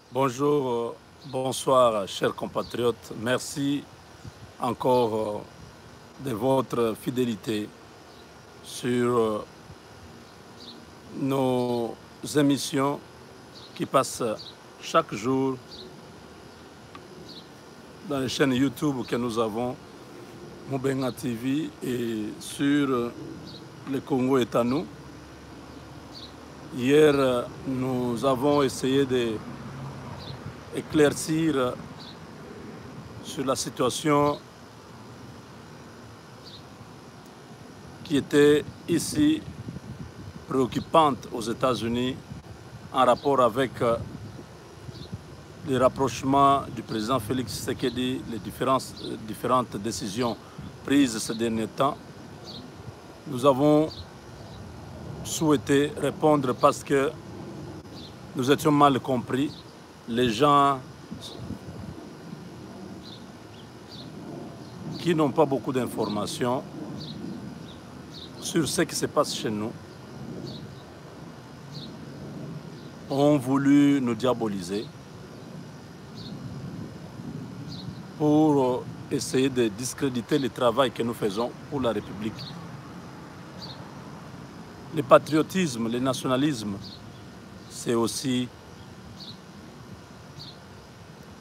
Bonjour, bonsoir, chers compatriotes. Merci encore de votre fidélité sur nos émissions qui passent chaque jour dans les chaînes YouTube que nous avons, Moubenga TV, et sur le Congo est à nous. Hier, nous avons essayé d'éclaircir sur la situation qui était ici préoccupante aux États-Unis en rapport avec les rapprochements du président Félix Tshisekedi, les différentes décisions prises ces derniers temps. Nous avons souhaité répondre parce que nous étions mal compris. Les gens qui n'ont pas beaucoup d'informations sur ce qui se passe chez nous ont voulu nous diaboliser pour essayer de discréditer le travail que nous faisons pour la République. Le patriotisme, le nationalisme, c'est aussi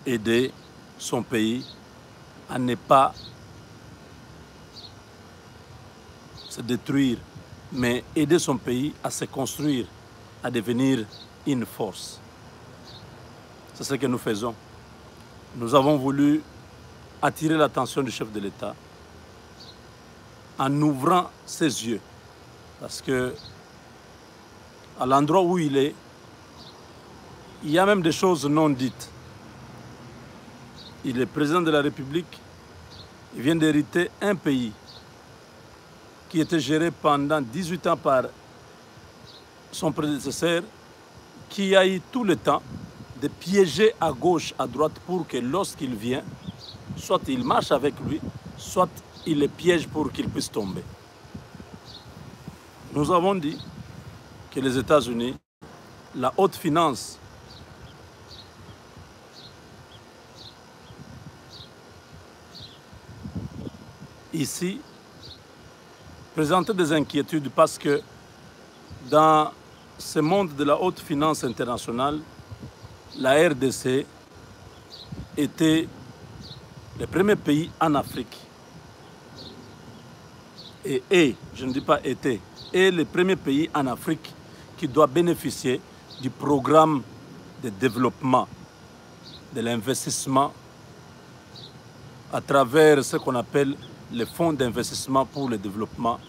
aider son pays à ne pas se détruire, mais aider son pays à se construire, à devenir une force. C'est ce que nous faisons. Nous avons voulu attirer l'attention du chef de l'État en ouvrant ses yeux, parce que à l'endroit où il est, il y a même des choses non dites. Il est président de la République, il vient d'hériter un pays qui était géré pendant 18 ans par son prédécesseur, qui a eu tout le temps de piéger à gauche, à droite, pour que lorsqu'il vient, soit il marche avec lui, soit il le piège pour qu'il puisse tomber. Nous avons dit que les États-Unis, la haute finance, ici, présentait des inquiétudes parce que dans ce monde de la haute finance internationale, la RDC était le premier pays en Afrique. Je ne dis pas était, est le premier pays en Afrique qui doit bénéficier du programme de développement, de l'investissement à travers ce qu'on appelle le fonds d'investissement pour le développement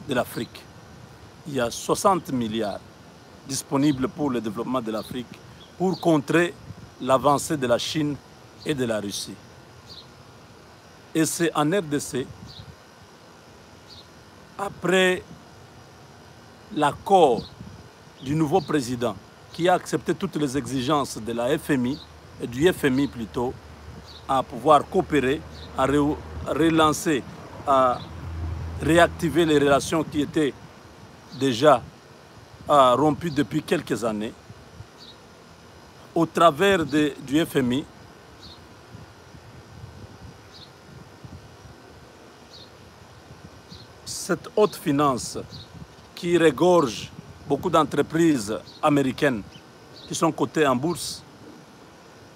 de l'Afrique. Il y a 60 milliards disponibles pour le développement de l'Afrique pour contrer l'avancée de la Chine et de la Russie. Et c'est en RDC, après l'accord du nouveau président qui a accepté toutes les exigences de la FMI, et du FMI plutôt, à pouvoir coopérer, à relancer, à réactiver les relations qui étaient déjà rompues depuis quelques années, au travers du FMI, cette haute finance qui regorge beaucoup d'entreprises américaines qui sont cotées en bourse,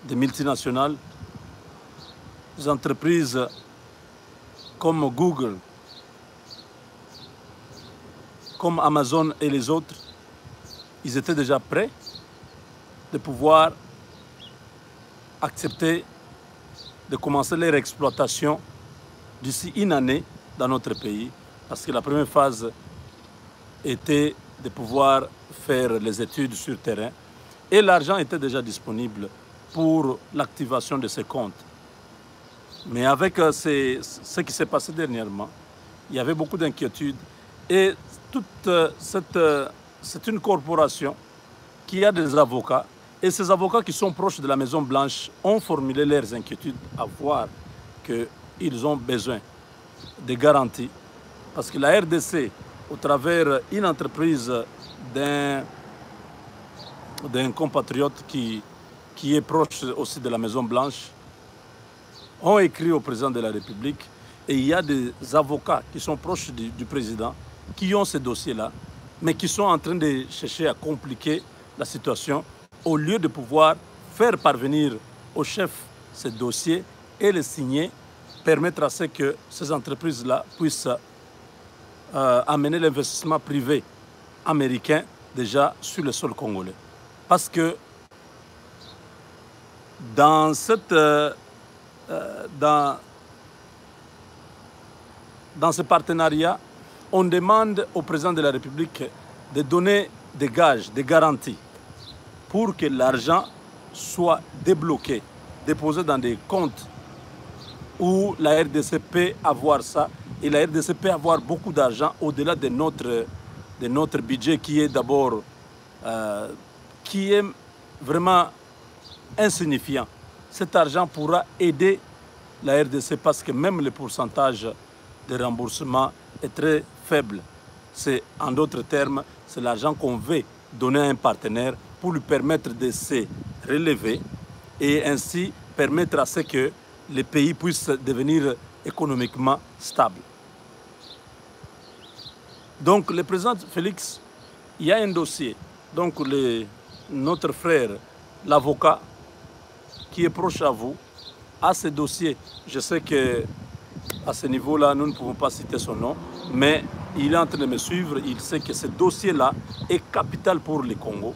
des multinationales, des entreprises comme Google, comme Amazon et les autres, ils étaient déjà prêts de pouvoir accepter de commencer leur exploitation d'ici une année dans notre pays, parce que la première phase était de pouvoir faire les études sur terrain et l'argent était déjà disponible pour l'activation de ces comptes. Mais avec ce qui s'est passé dernièrement, il y avait beaucoup d'inquiétudes et c'est une corporation qui a des avocats et ces avocats qui sont proches de la Maison Blanche ont formulé leurs inquiétudes à voir qu'ils ont besoin de garanties parce que la RDC, au travers d'une entreprise d'un compatriote qui qui est proche aussi de la Maison-Blanche, ont écrit au président de la République et il y a des avocats qui sont proches du président qui ont ce dossier-là, mais qui sont en train de chercher à compliquer la situation au lieu de pouvoir faire parvenir au chef ce dossier et le signer, permettre à ce que ces entreprises-là puissent amener l'investissement privé américain déjà sur le sol congolais. Parce que dans ce partenariat, on demande au président de la République de donner des gages, des garanties pour que l'argent soit débloqué, déposé dans des comptes où la RDC peut avoir ça. Et la RDC peut avoir beaucoup d'argent au-delà de notre budget qui est d'abord qui est vraiment insignifiant. Cet argent pourra aider la RDC parce que même le pourcentage de remboursement est très faible. C'est, en d'autres termes, c'est l'argent qu'on veut donner à un partenaire pour lui permettre de se relever et ainsi permettre à ce que les pays puissent devenir économiquement stables. Donc, le président Félix, il y a un dossier. Donc, notre frère, l'avocat, qui est proche à vous, a ce dossier. Je sais qu'à ce niveau-là, nous ne pouvons pas citer son nom, mais il est en train de me suivre. Il sait que ce dossier-là est capital pour le Congo.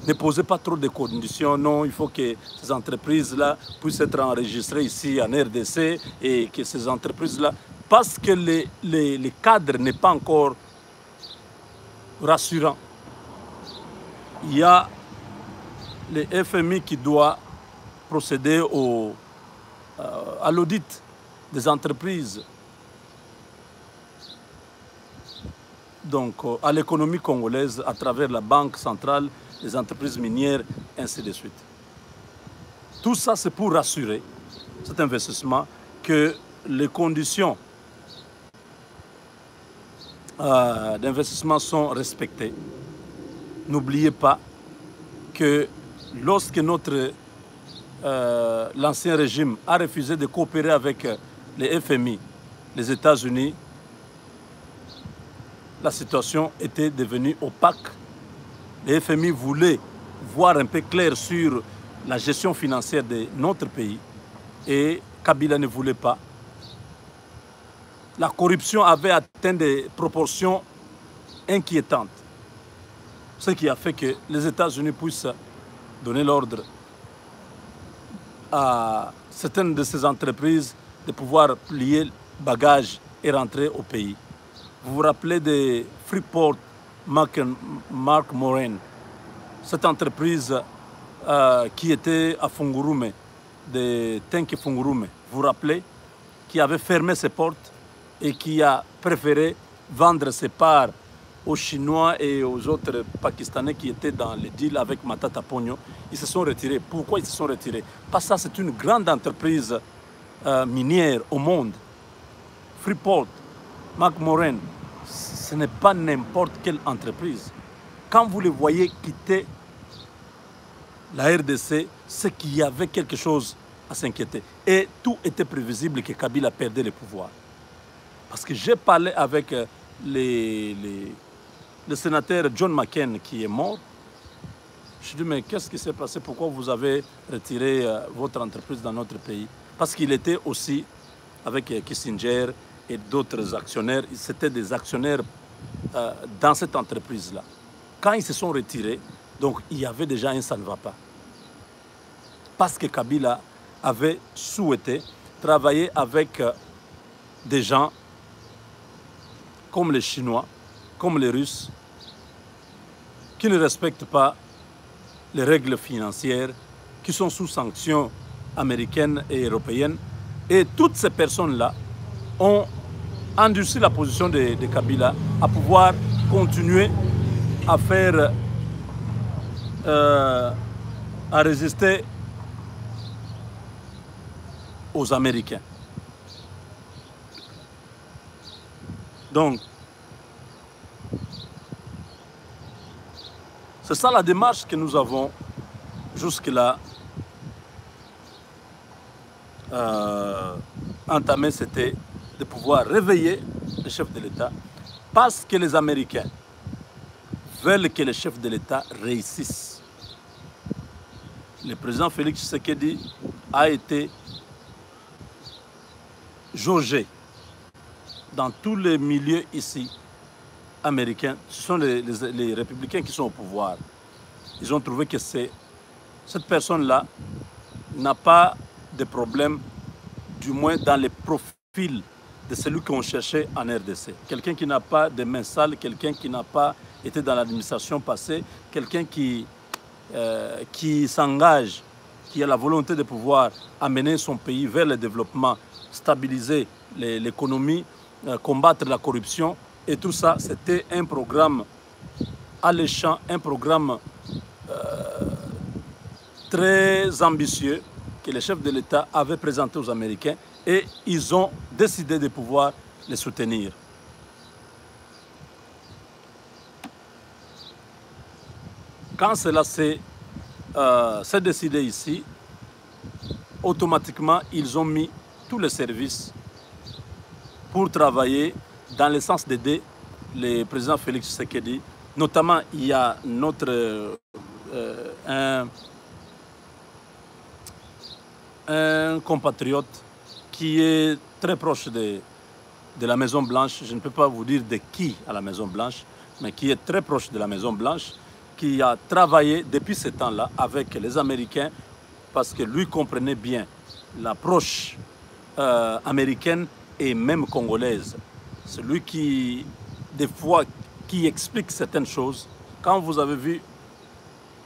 Ne posez pas trop de conditions. Non, il faut que ces entreprises-là puissent être enregistrées ici en RDC et que ces entreprises-là, parce que le cadre n'est pas encore rassurant. Il y a le FMI qui doit procéder à l'audit des entreprises, donc à l'économie congolaise à travers la Banque centrale, les entreprises minières, ainsi de suite. Tout ça, c'est pour rassurer cet investissement que les conditions d'investissement sont respectées. N'oubliez pas que lorsque l'ancien régime a refusé de coopérer avec les FMI, les États-Unis, la situation était devenue opaque. Les FMI voulaient voir un peu clair sur la gestion financière de notre pays et Kabila ne voulait pas. La corruption avait atteint des proportions inquiétantes, ce qui a fait que les États-Unis puissent donner l'ordre à certaines de ces entreprises de pouvoir plier bagages et rentrer au pays. Vous vous rappelez de Freeport McMoran, cette entreprise qui était à Fungurume, de Tenke Fungurume, vous vous rappelez, qui avait fermé ses portes et qui a préféré vendre ses parts aux Chinois et aux autres Pakistanais qui étaient dans le deal avec Matata Pogno. Ils se sont retirés. Pourquoi ils se sont retirés? Parce que ça, c'est une grande entreprise minière au monde. Freeport, McMoran, ce n'est pas n'importe quelle entreprise. Quand vous les voyez quitter la RDC, c'est qu'il y avait quelque chose à s'inquiéter. Et tout était prévisible que Kabila perdait le pouvoir. Parce que j'ai parlé avec le sénateur John McCain qui est mort. Je lui ai dit, mais qu'est-ce qui s'est passé? Pourquoi vous avez retiré votre entreprise dans notre pays? Parce qu'il était aussi avec Kissinger et d'autres actionnaires. C'était des actionnaires dans cette entreprise-là. Quand ils se sont retirés, donc il y avait déjà un ça ne va pas. Parce que Kabila avait souhaité travailler avec des gens comme les Chinois, comme les Russes, qui ne respectent pas les règles financières, qui sont sous sanctions américaines et européennes. Et toutes ces personnes-là ont endurci la position de Kabila à pouvoir continuer à faire, à résister aux Américains. Donc, c'est ça la démarche que nous avons jusque-là entamé, c'était de pouvoir réveiller le chef de l'État parce que les Américains veulent que le chef de l'État réussisse. Le président Félix Tshisekedi a été jaugé dans tous les milieux ici américains. Ce sont les républicains qui sont au pouvoir. Ils ont trouvé que cette personne-là n'a pas de problème, du moins dans les profils de celui qu'on cherchait en RDC. Quelqu'un qui n'a pas de mains sales, quelqu'un qui n'a pas été dans l'administration passée, quelqu'un qui s'engage, qui a la volonté de pouvoir amener son pays vers le développement, stabiliser l'économie, combattre la corruption. Et tout ça, c'était un programme alléchant, un programme très ambitieux que le chef de l'État avait présenté aux Américains et ils ont décidé de pouvoir les soutenir. Quand cela s'est décidé ici, automatiquement, ils ont mis tous les services pour travailler dans le sens d'aider le président Félix Tshisekedi. Notamment, il y a un compatriote qui est très proche de la Maison-Blanche. Je ne peux pas vous dire de qui à la Maison-Blanche, mais qui est très proche de la Maison-Blanche, qui a travaillé depuis ce temps-là avec les Américains parce que lui comprenait bien l'approche américaine et même congolaise. C'est lui qui, des fois, qui explique certaines choses. Quand vous avez vu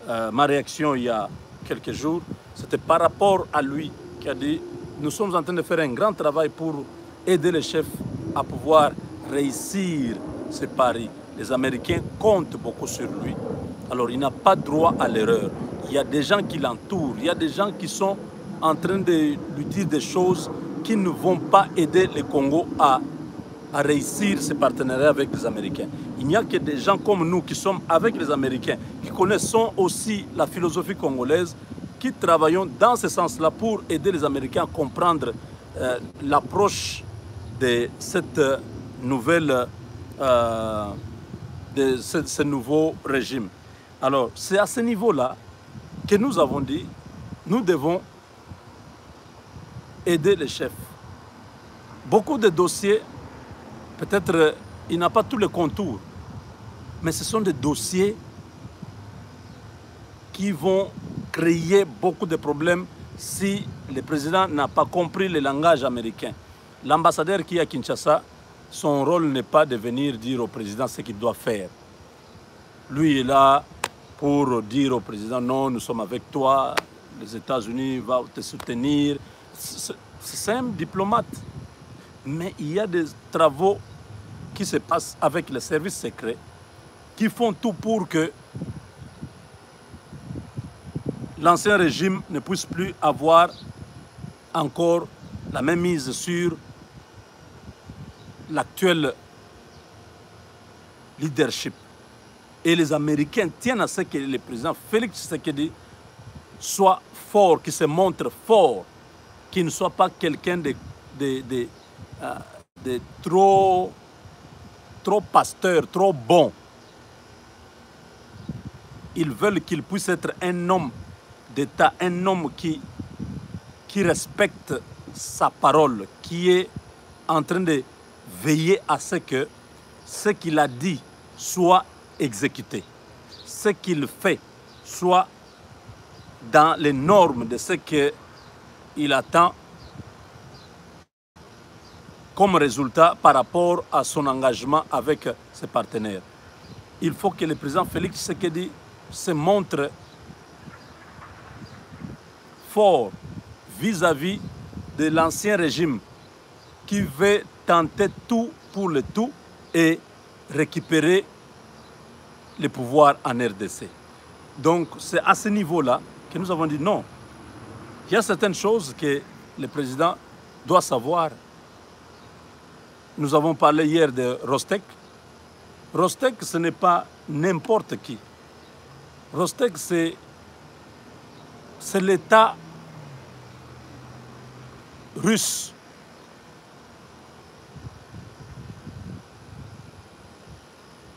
ma réaction il y a quelques jours, c'était par rapport à lui qui a dit « Nous sommes en train de faire un grand travail pour aider les chefs à pouvoir réussir ce pari. Les Américains comptent beaucoup sur lui. Alors il n'a pas droit à l'erreur. Il y a des gens qui l'entourent, il y a des gens qui sont en train de lui dire des choses qui ne vont pas aider le Congo à réussir ses partenariats avec les Américains. Il n'y a que des gens comme nous qui sommes avec les Américains, qui connaissons aussi la philosophie congolaise, qui travaillons dans ce sens-là pour aider les Américains à comprendre l'approche de cette nouvelle, de ce nouveau régime. Alors, c'est à ce niveau-là que nous avons dit, nous devons aider les chefs. Beaucoup de dossiers, peut-être, il n'a pas tous les contours, mais ce sont des dossiers qui vont créer beaucoup de problèmes si le président n'a pas compris le langage américain. L'ambassadeur qui est à Kinshasa, son rôle n'est pas de venir dire au président ce qu'il doit faire. Lui est là pour dire au président, non, nous sommes avec toi, les États-Unis vont te soutenir. C'est un diplomate. Mais il y a des travaux qui se passent avec les services secrets qui font tout pour que l'ancien régime ne puisse plus avoir encore la même mise sur l'actuel leadership. Et les Américains tiennent à ce que le président Félix Tshisekedi soit fort, qu'il se montre fort, qu'il ne soit pas quelqu'un de trop pasteur, trop bon. Ils veulent qu'il puisse être un homme d'État, un homme qui respecte sa parole, qui est en train de veiller à ce que ce qu'il a dit soit exécuté, ce qu'il fait soit dans les normes de ce qu'il attend comme résultat par rapport à son engagement avec ses partenaires. Il faut que le président Félix Tshisekedi se montre fort vis-à-vis de l'ancien régime qui veut tenter tout pour le tout et récupérer le pouvoir en RDC. Donc c'est à ce niveau-là que nous avons dit non. Il y a certaines choses que le président doit savoir. Nous avons parlé hier de Rostek. Rostek, ce n'est pas n'importe qui. Rostek, c'est c'est l'État russe.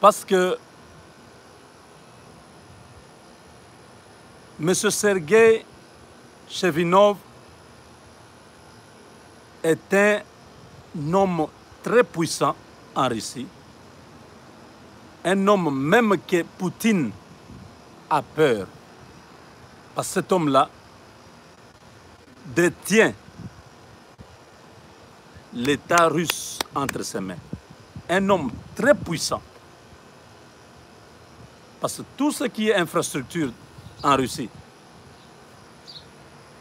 Parce que M. Sergueï Chevinov est un homme très puissant en Russie, un homme même que Poutine a peur, parce que cet homme-là détient l'État russe entre ses mains. Un homme très puissant, parce que tout ce qui est infrastructure en Russie,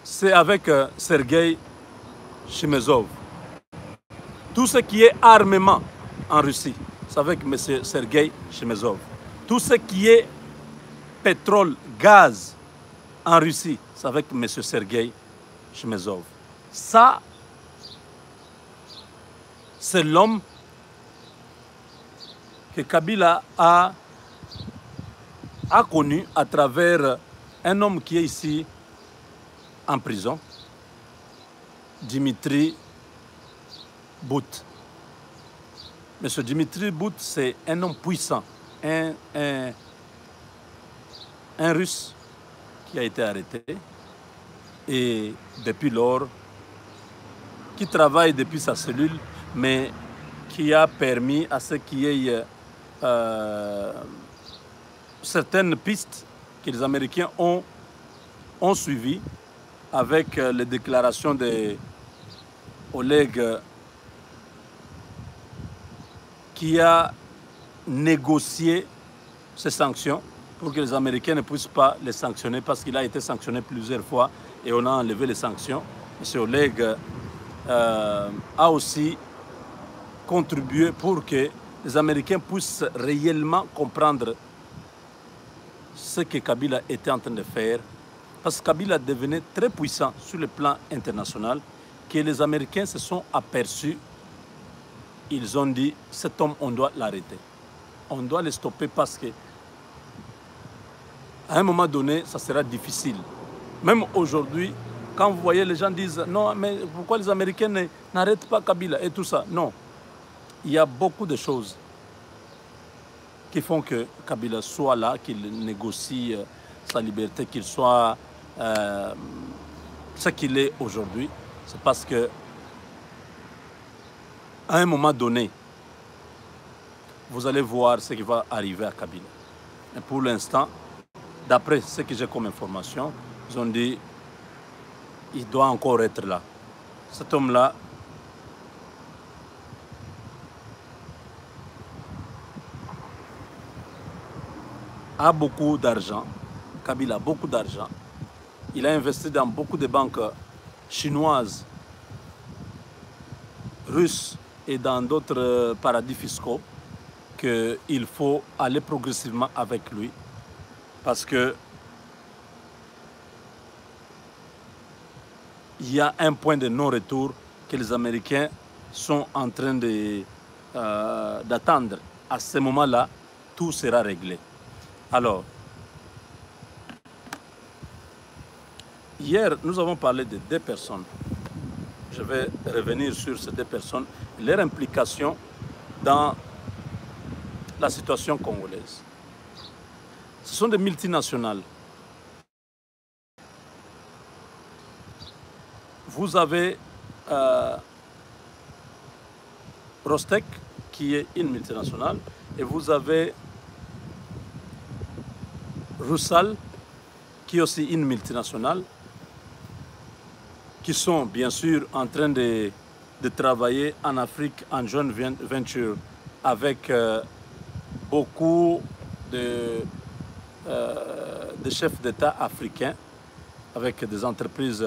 c'est avec Sergueï Chimezov. Tout ce qui est armement en Russie, c'est avec M. Sergueï Chimezov. Tout ce qui est pétrole, gaz en Russie, c'est avec M. Sergueï Chimezov. Ça, c'est l'homme que Kabila a connu à travers un homme qui est ici en prison, Dimitri Bout. Monsieur Dimitri Bout, c'est un homme puissant, un Russe qui a été arrêté et depuis lors, qui travaille depuis sa cellule, mais qui a permis à ce qu'il y ait certaines pistes que les Américains ont suivies avec les déclarations de Oleg qui a négocié ces sanctions pour que les Américains ne puissent pas les sanctionner parce qu'il a été sanctionné plusieurs fois et on a enlevé les sanctions. M. Oleg a aussi contribué pour que les Américains puissent réellement comprendre ce que Kabila était en train de faire, parce que Kabila devenait très puissant sur le plan international, que les Américains se sont aperçus. Ils ont dit, cet homme, on doit l'arrêter. On doit le stopper parce que à un moment donné, ça sera difficile. Même aujourd'hui, quand vous voyez les gens disent, non, mais pourquoi les Américains n'arrêtent pas Kabila et tout ça? Non. Il y a beaucoup de choses qui font que Kabila soit là, qu'il négocie sa liberté, qu'il soit ce qu'il est aujourd'hui. C'est parce que à un moment donné, vous allez voir ce qui va arriver à Kabila. Et pour l'instant, d'après ce que j'ai comme information, ils ont dit qu'il doit encore être là. Cet homme-là, a beaucoup d'argent. Kabila a beaucoup d'argent. Il a investi dans beaucoup de banques chinoises, russes et dans d'autres paradis fiscaux qu'il faut aller progressivement avec lui parce que il y a un point de non-retour que les Américains sont en train d'attendre. À ce moment-là, tout sera réglé. Alors, hier, nous avons parlé de 2 personnes. Je vais revenir sur ces 2 personnes, leur implication dans la situation congolaise. Ce sont des multinationales. Vous avez Rostec, qui est une multinationale, et vous avez Rusal, qui est aussi une multinationale, qui sont bien sûr en train de travailler en Afrique en joint venture avec beaucoup de chefs d'État africains, avec des entreprises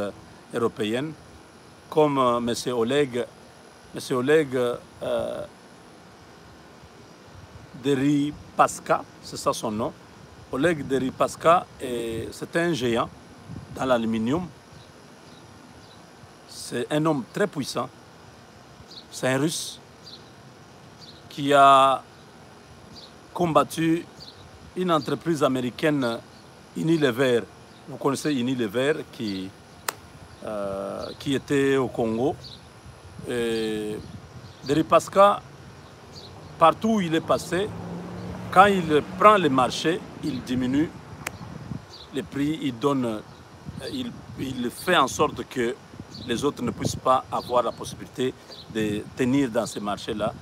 européennes, comme M. Oleg Deripaska, c'est ça son nom. Oleg Deripaska, c'est un géant dans l'aluminium. C'est un homme très puissant. C'est un Russe qui a combattu une entreprise américaine, Unilever, Vous connaissez Unilever qui était au Congo. Et Deripaska, partout où il est passé, quand il prend les marchés, il diminue les prix, il fait en sorte que les autres ne puissent pas avoir la possibilité de tenir dans ces marchés-là.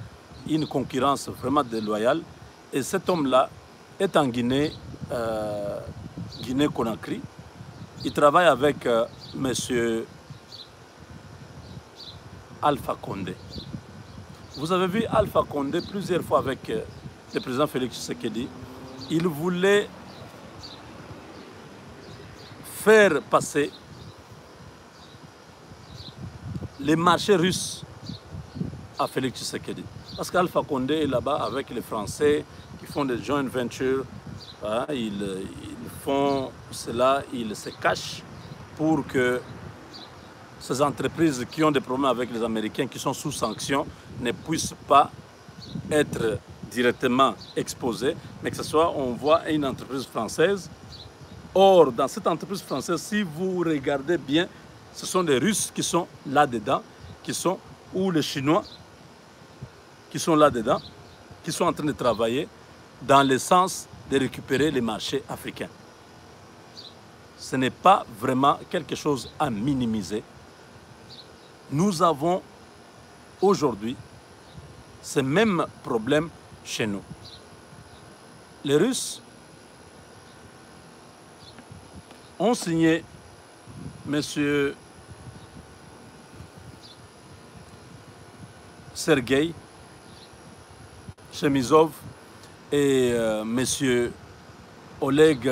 Une concurrence vraiment déloyale. Et cet homme-là est en Guinée, Guinée-Conakry. Il travaille avec M. Alpha Condé. Vous avez vu Alpha Condé plusieurs fois avec le président Félix Tshisekedi. Il voulait faire passer les marchés russes à Félix Tshisekedi. Parce qu'Alpha Condé est là-bas avec les Français qui font des joint ventures. Hein, ils font cela, ils se cachent pour que ces entreprises qui ont des problèmes avec les Américains, qui sont sous sanctions, ne puissent pas être directement exposées, mais que ce soit, on voit une entreprise française. Or, dans cette entreprise française, si vous regardez bien, ce sont des Russes qui sont là-dedans, ou les Chinois qui sont là-dedans, qui sont en train de travailler dans le sens de récupérer les marchés africains. Ce n'est pas vraiment quelque chose à minimiser. Nous avons aujourd'hui ce même problème chez nous. Les Russes ont signé M. Sergei Chemizov et M. Oleg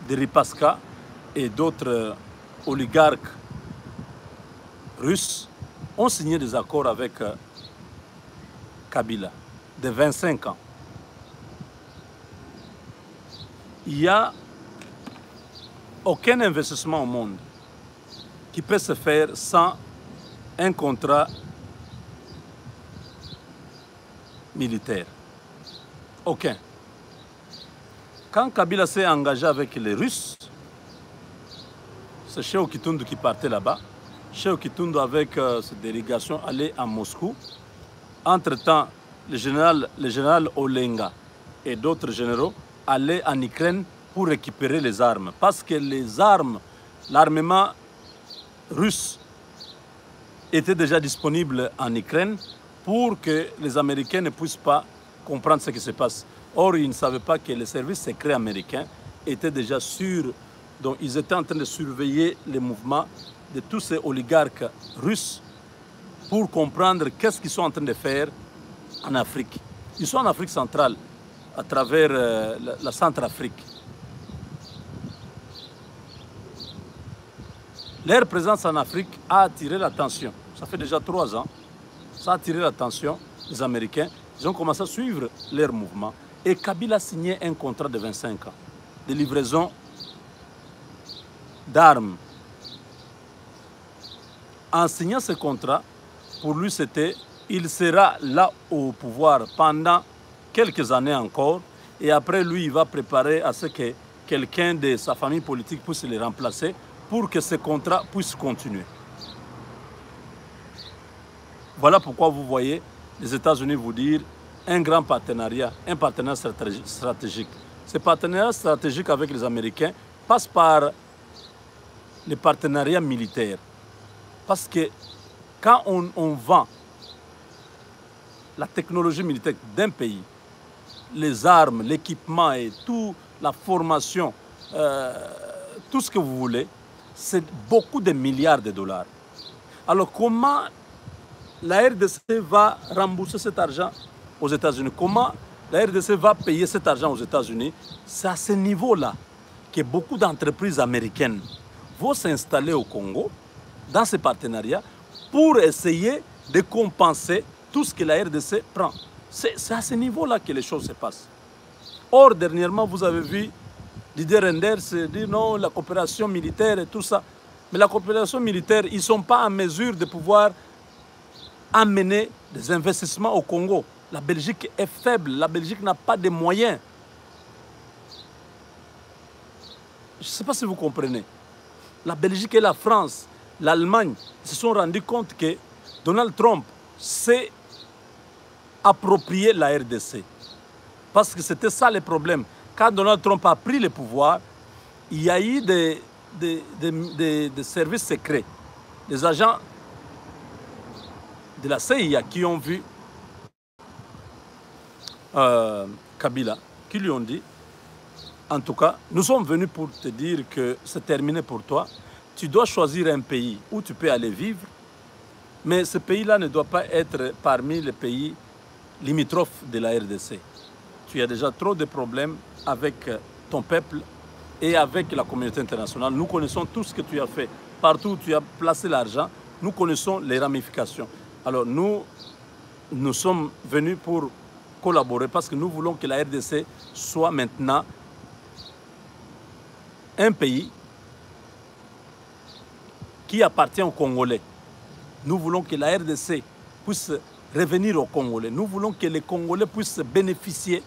Deripaska et d'autres oligarques russes ont signé des accords avec Kabila de 25 ans. Il n'y a aucun investissement au monde qui peut se faire sans un contrat militaire. Aucun. Quand Kabila s'est engagé avec les Russes, c'est Cheo Kitundu qui partait là-bas. Cheo Kitundu, avec cette délégation, allait à Moscou. Entre-temps, le général Olenga et d'autres généraux allaient en Ukraine pour récupérer les armes. Parce que les armes, l'armement russe était déjà disponible en Ukraine pour que les Américains ne puissent pas comprendre ce qui se passe. Or, ils ne savaient pas que les services secrets américains étaient déjà sûrs. Donc, ils étaient en train de surveiller les mouvements de tous ces oligarques russes pour comprendre qu'est-ce qu'ils sont en train de faire en Afrique. Ils sont en Afrique centrale, à travers la Centrafrique. Leur présence en Afrique a attiré l'attention. Ça fait déjà 3 ans. Ça a attiré l'attention des Américains. Ils ont commencé à suivre leur mouvement. Et Kabila a signé un contrat de 25 ans de livraison d'armes. En signant ce contrat, pour lui, c'était il sera là au pouvoir pendant quelques années encore. Et après, lui, il va préparer à ce que quelqu'un de sa famille politique puisse le remplacer pour que ce contrat puisse continuer. Voilà pourquoi vous voyez les États-Unis vous dire un grand partenariat, un partenariat stratégique. Ce partenariat stratégique avec les Américains passe par les partenariats militaires. Parce que quand on vend la technologie militaire d'un pays, les armes, l'équipement et toute la formation, tout ce que vous voulez, c'est beaucoup de milliards de dollars. Alors comment la RDC va rembourser cet argent aux États-Unis? Comment la RDC va payer cet argent aux États-Unis? C'est à ce niveau-là que beaucoup d'entreprises américaines vont s'installer au Congo, dans ces partenariats, pour essayer de compenser tout ce que la RDC prend. C'est à ce niveau-là que les choses se passent. Or, dernièrement, vous avez vu Didier Reynders dire non, la coopération militaire et tout ça. Mais la coopération militaire, ils ne sont pas en mesure de pouvoir amener des investissements au Congo. La Belgique est faible, la Belgique n'a pas de moyens. je ne sais pas si vous comprenez, la Belgique et la France, l'Allemagne se sont rendus compte que Donald Trump s'est approprié la RDC. Parce que c'était ça le problème. Quand Donald Trump a pris le pouvoir, il y a eu des services secrets, des agents de la CIA qui ont vu Kabila, qui lui ont dit, en tout cas, nous sommes venus pour te dire que c'est terminé pour toi. Tu dois choisir un pays où tu peux aller vivre, mais ce pays-là ne doit pas être parmi les pays limitrophes de la RDC. Tu as déjà trop de problèmes avec ton peuple et avec la communauté internationale. Nous connaissons tout ce que tu as fait. Partout où tu as placé l'argent, nous connaissons les ramifications. Alors nous sommes venus pour collaborer parce que nous voulons que la RDC soit maintenant un pays qui appartient aux Congolais. Nous voulons que la RDC puisse revenir aux Congolais. Nous voulons que les Congolais puissent bénéficier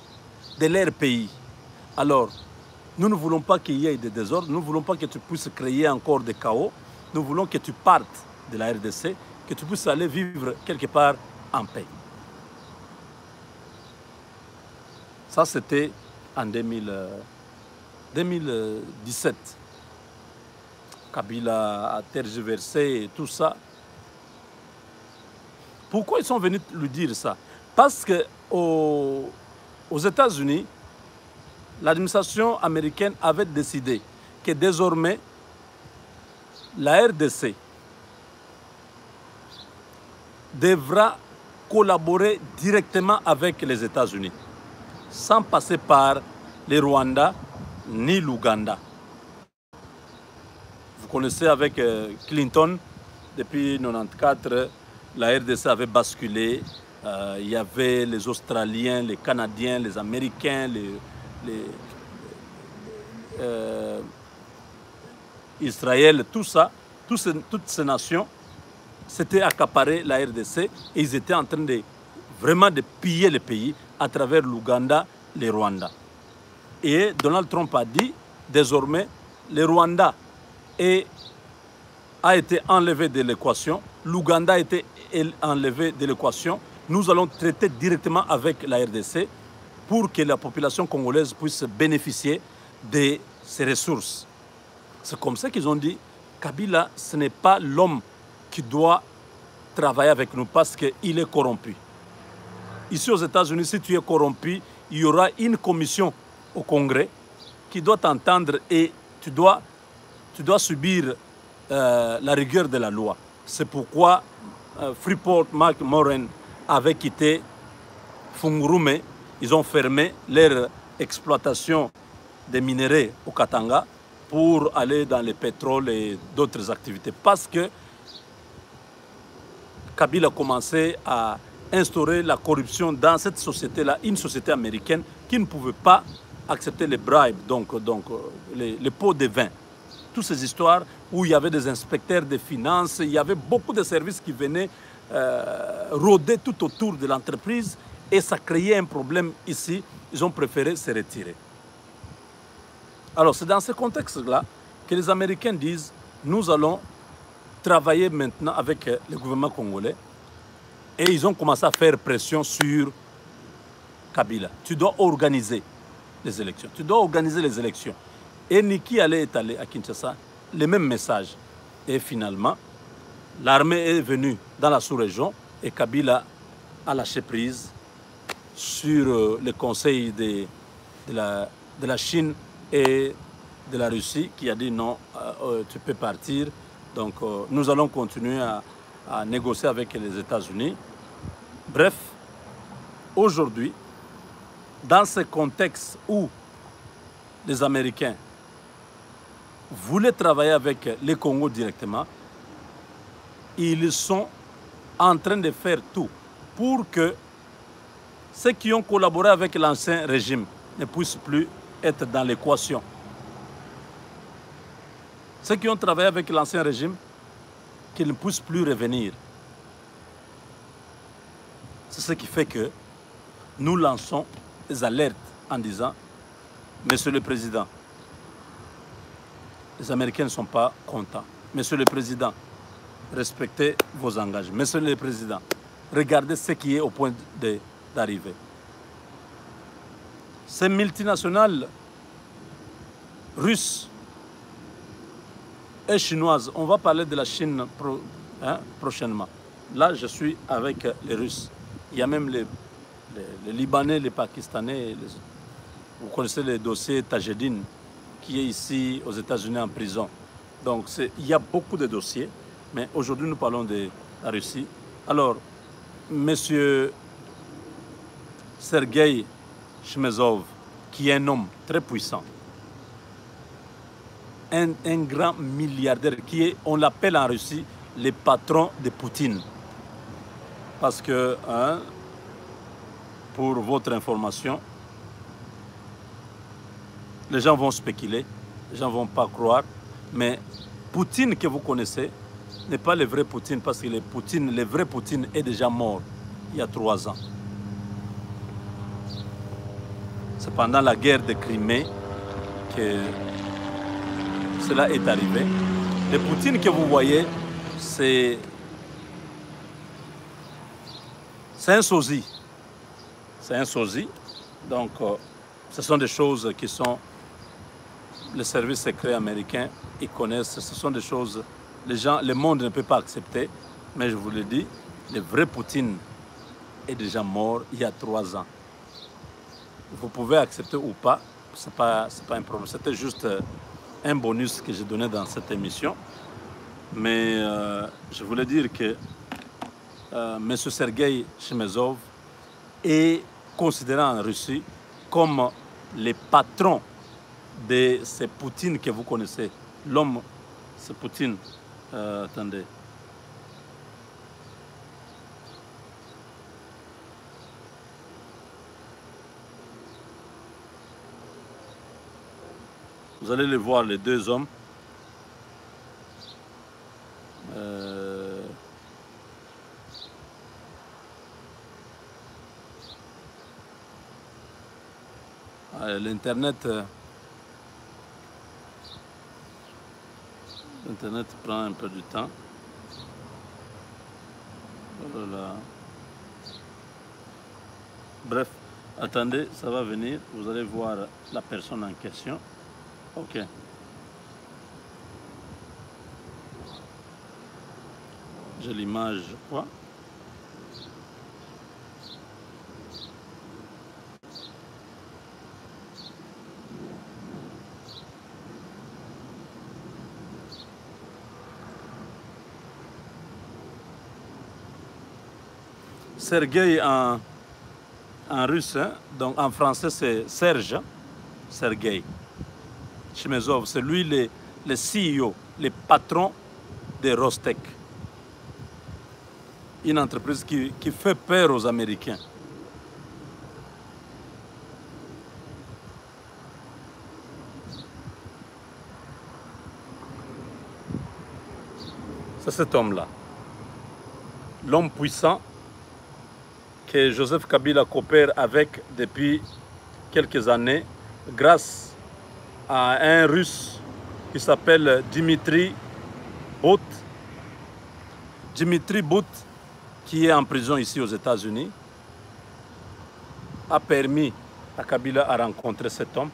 de leur pays. Alors, nous ne voulons pas qu'il y ait des désordres, nous ne voulons pas que tu puisses créer encore des chaos. Nous voulons que tu partes de la RDC, que tu puisses aller vivre quelque part en paix. Ça, c'était en 2017. Kabila a tergiversé et tout ça. Pourquoi ils sont venus lui dire ça? Parce qu'aux États-Unis, l'administration américaine avait décidé que désormais, la RDC devra collaborer directement avec les États-Unis, sans passer par le Rwanda ni l'Ouganda. Vous connaissez avec Clinton, depuis 1994, la RDC avait basculé. Il y avait les Australiens, les Canadiens, les Américains, Israël, tout ça, toutes ces nations s'étaient accaparées la RDC et ils étaient en train de vraiment de piller le pays à travers l'Ouganda, le Rwanda. Et Donald Trump a dit, désormais, le Rwanda a été enlevé de l'équation, l'Ouganda a été enlevé de l'équation. Nous allons traiter directement avec la RDC pour que la population congolaise puisse bénéficier de ces ressources. C'est comme ça qu'ils ont dit, Kabila, ce n'est pas l'homme qui doit travailler avec nous parce qu'il est corrompu. Ici aux États-Unis, si tu es corrompu, il y aura une commission au Congrès qui doit t'entendre et tu dois subir la rigueur de la loi. C'est pourquoi Freeport McMoran avait quitté Fungurume. Ils ont fermé leur exploitation des minéraux au Katanga pour aller dans le pétrole et d'autres activités. Parce que Kabila a commencé à instaurer la corruption dans cette société-là, une société américaine qui ne pouvait pas accepter les bribes, donc les pots de vin. Toutes ces histoires où il y avait des inspecteurs des finances, il y avait beaucoup de services qui venaient rôder tout autour de l'entreprise et ça créait un problème ici. Ils ont préféré se retirer. Alors c'est dans ce contexte-là que les Américains disent nous allons travailler maintenant avec le gouvernement congolais et ils ont commencé à faire pression sur Kabila. Tu dois organiser les élections. Tu dois organiser les élections. Et Niki allait étaler à Kinshasa le même message. Et finalement, l'armée est venue dans la sous-région et Kabila a lâché prise sur le conseil de la Chine et de la Russie qui a dit non, tu peux partir. Donc nous allons continuer à négocier avec les États-Unis. Bref, aujourd'hui, dans ce contexte où les Américains voulaient travailler avec les Congos directement, ils sont en train de faire tout pour que ceux qui ont collaboré avec l'ancien régime ne puissent plus être dans l'équation. Ceux qui ont travaillé avec l'ancien régime, qu'ils ne puissent plus revenir. C'est ce qui fait que nous lançons des alertes en disant « Monsieur le Président, les Américains ne sont pas contents. Monsieur le Président, respectez vos engagements. Monsieur le Président, regardez ce qui est au point d'arriver. Ces multinationales russes et chinoises, on va parler de la Chine prochainement. Là, je suis avec les Russes. Il y a même les Libanais, les Pakistanais. Vous connaissez le dossier Tajedine, qui est ici aux États-Unis en prison. Donc, il y a beaucoup de dossiers, mais aujourd'hui, nous parlons de la Russie. Alors, Monsieur Sergueï Chmezov, qui est un homme très puissant, un grand milliardaire, on l'appelle en Russie le patron de Poutine. Parce que, pour votre information, les gens vont spéculer, les gens ne vont pas croire, mais Poutine que vous connaissez n'est pas le vrai Poutine, parce que le vrai Poutine est déjà mort il y a 3 ans. C'est pendant la guerre de Crimée que cela est arrivé. Le Poutine que vous voyez, c'est un sosie. C'est un sosie. Donc, ce sont des choses qui sont... Les services secrets américains, ils connaissent. Ce sont des choses... le monde ne peut pas accepter. Mais je vous le dis, le vrai Poutine est déjà mort il y a 3 ans. Vous pouvez accepter ou pas, c'est pas un problème. C'était juste un bonus que j'ai donné dans cette émission. Mais je voulais dire que M. Sergueï Chmezov est considéré en Russie comme le patron de ce Poutine que vous connaissez. L'homme, c'est Poutine. Attendez. Vous allez les voir, les deux hommes. L'Internet prend un peu du temps. Voilà. Bref, attendez, ça va venir. Vous allez voir la personne en question. Ok. J'ai l'image, je crois. Sergueï en russe, hein? Donc en français c'est Serge, Sergueï Chmezov, c'est lui le CEO, le patron de Rostec, une entreprise qui fait peur aux Américains. C'est cet homme-là, l'homme puissant que Joseph Kabila coopère avec depuis quelques années grâce à un Russe qui s'appelle Dimitri Bout. Dimitri Bout, qui est en prison ici aux États-Unis, a permis à Kabila à rencontrer cet homme,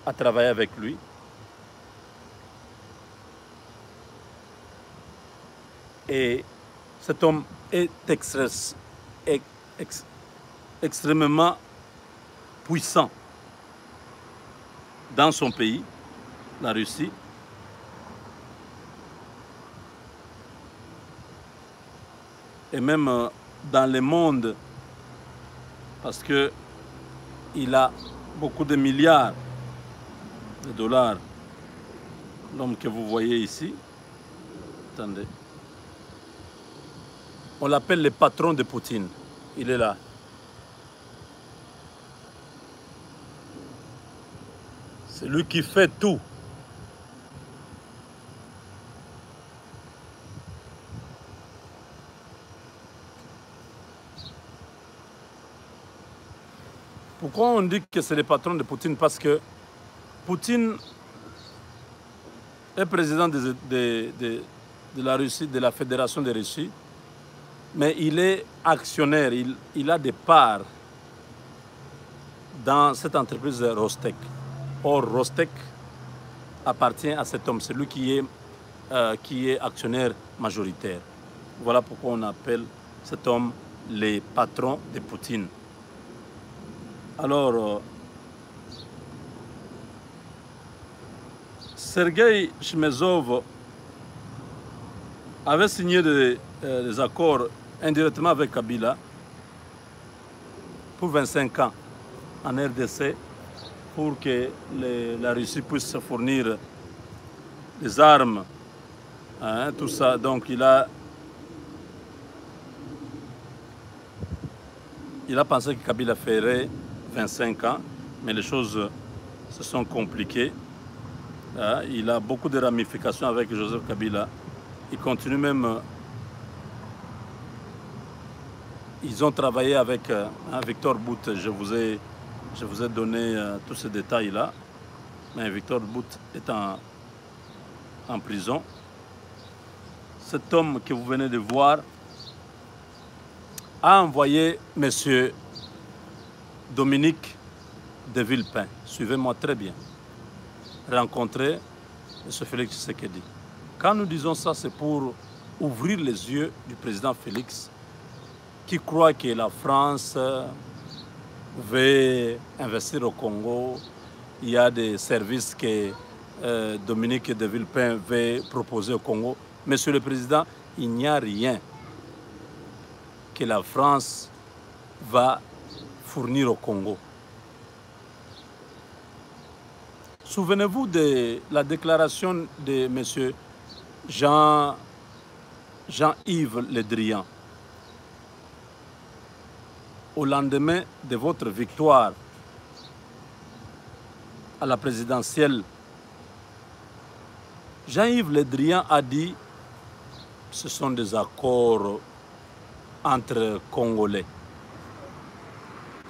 à travailler avec lui. Et cet homme est extrêmement puissant dans son pays, la Russie. Et même dans le monde, parce qu'il a beaucoup de milliards de dollars. L'homme que vous voyez ici, attendez. On l'appelle le patron de Poutine. Il est là. C'est lui qui fait tout. Pourquoi on dit que c'est le patron de Poutine? Parce que Poutine est président de la Russie, de la Fédération de Russie, mais il est actionnaire, il a des parts dans cette entreprise Rostec. Or, Rostec appartient à cet homme, c'est lui qui est actionnaire majoritaire. Voilà pourquoi on appelle cet homme le patron de Poutine. Alors, Sergueï Chmezov avait signé des accords indirectement avec Kabila pour 25 ans en RDC pour que la Russie puisse fournir des armes, hein, tout ça. Donc il a pensé que Kabila ferait 25 ans, mais les choses se sont compliquées. Hein. Il a beaucoup de ramifications avec Joseph Kabila. Il continue même. Ils ont travaillé avec Victor Bout. Je vous ai donné tous ces détails-là. Mais Victor Bout est en prison. Cet homme que vous venez de voir a envoyé M. Dominique de Villepin. Suivez-moi très bien. Rencontrer M. Félix Tshisekedi. Quand nous disons ça, c'est pour ouvrir les yeux du président Félix, qui croit que la France veut investir au Congo. Il y a des services que Dominique de Villepin veut proposer au Congo. Monsieur le Président, il n'y a rien que la France va fournir au Congo. Souvenez-vous de la déclaration de M. Jean-Yves Le Drian. Au lendemain de votre victoire à la présidentielle, Jean-Yves Le Drian a dit que ce sont des accords entre Congolais.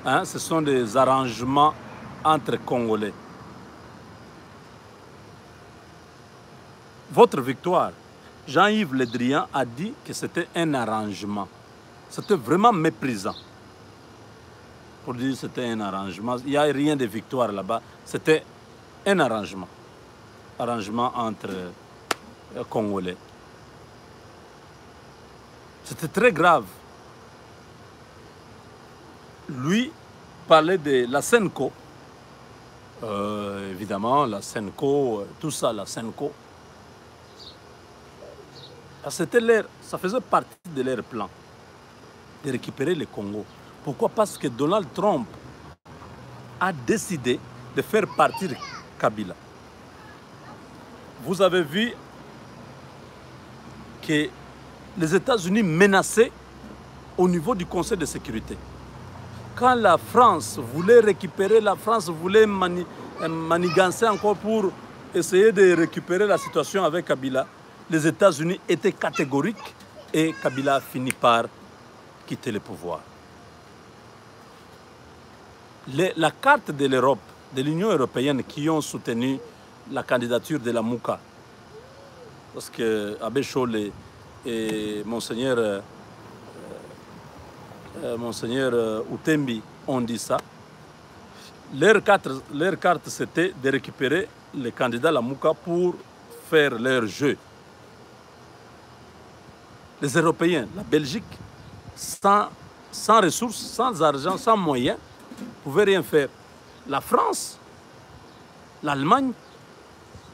Hein, ce sont des arrangements entre Congolais. Votre victoire, Jean-Yves Le Drian a dit que c'était un arrangement. C'était vraiment méprisant. Pour dire que c'était un arrangement, il n'y a rien de victoire là-bas. C'était un arrangement. Arrangement entre Congolais. C'était très grave. Lui parlait de la Senco. Évidemment, la Senco, tout ça, la Senco. C'était ça faisait partie de leur plan de récupérer le Congo. Pourquoi? Parce que Donald Trump a décidé de faire partir Kabila. Vous avez vu que les États-Unis menaçaient au niveau du Conseil de sécurité. Quand la France voulait récupérer, la France voulait manigancer encore pour essayer de récupérer la situation avec Kabila, les États-Unis étaient catégoriques et Kabila a fini par quitter le pouvoir. La carte de l'Europe, de l'Union européenne qui ont soutenu la candidature de la Mouka, parce que Abbé Cholé et Monseigneur Outembi ont dit ça, leur carte c'était de récupérer les candidats à la Mouka pour faire leur jeu. Les Européens, la Belgique, sans ressources, sans argent, sans moyens, ne pouvaient rien faire. La France, l'Allemagne,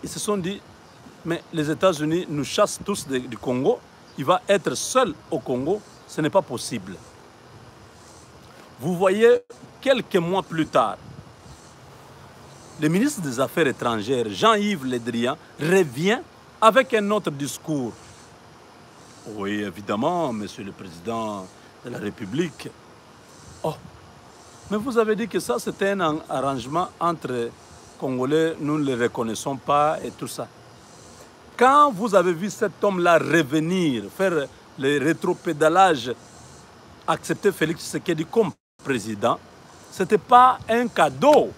ils se sont dit, mais les États-Unis nous chassent tous du Congo, il va être seul au Congo, ce n'est pas possible. Vous voyez, quelques mois plus tard, le ministre des Affaires étrangères, Jean-Yves Le Drian, revient avec un autre discours. Oui, évidemment, Monsieur le Président de la République. Oh, mais vous avez dit que ça, c'était un arrangement entre Congolais, nous ne les reconnaissons pas et tout ça. Quand vous avez vu cet homme-là revenir, faire le rétropédalage, accepter Félix Tshisekedi comme président, ce n'était pas un cadeau.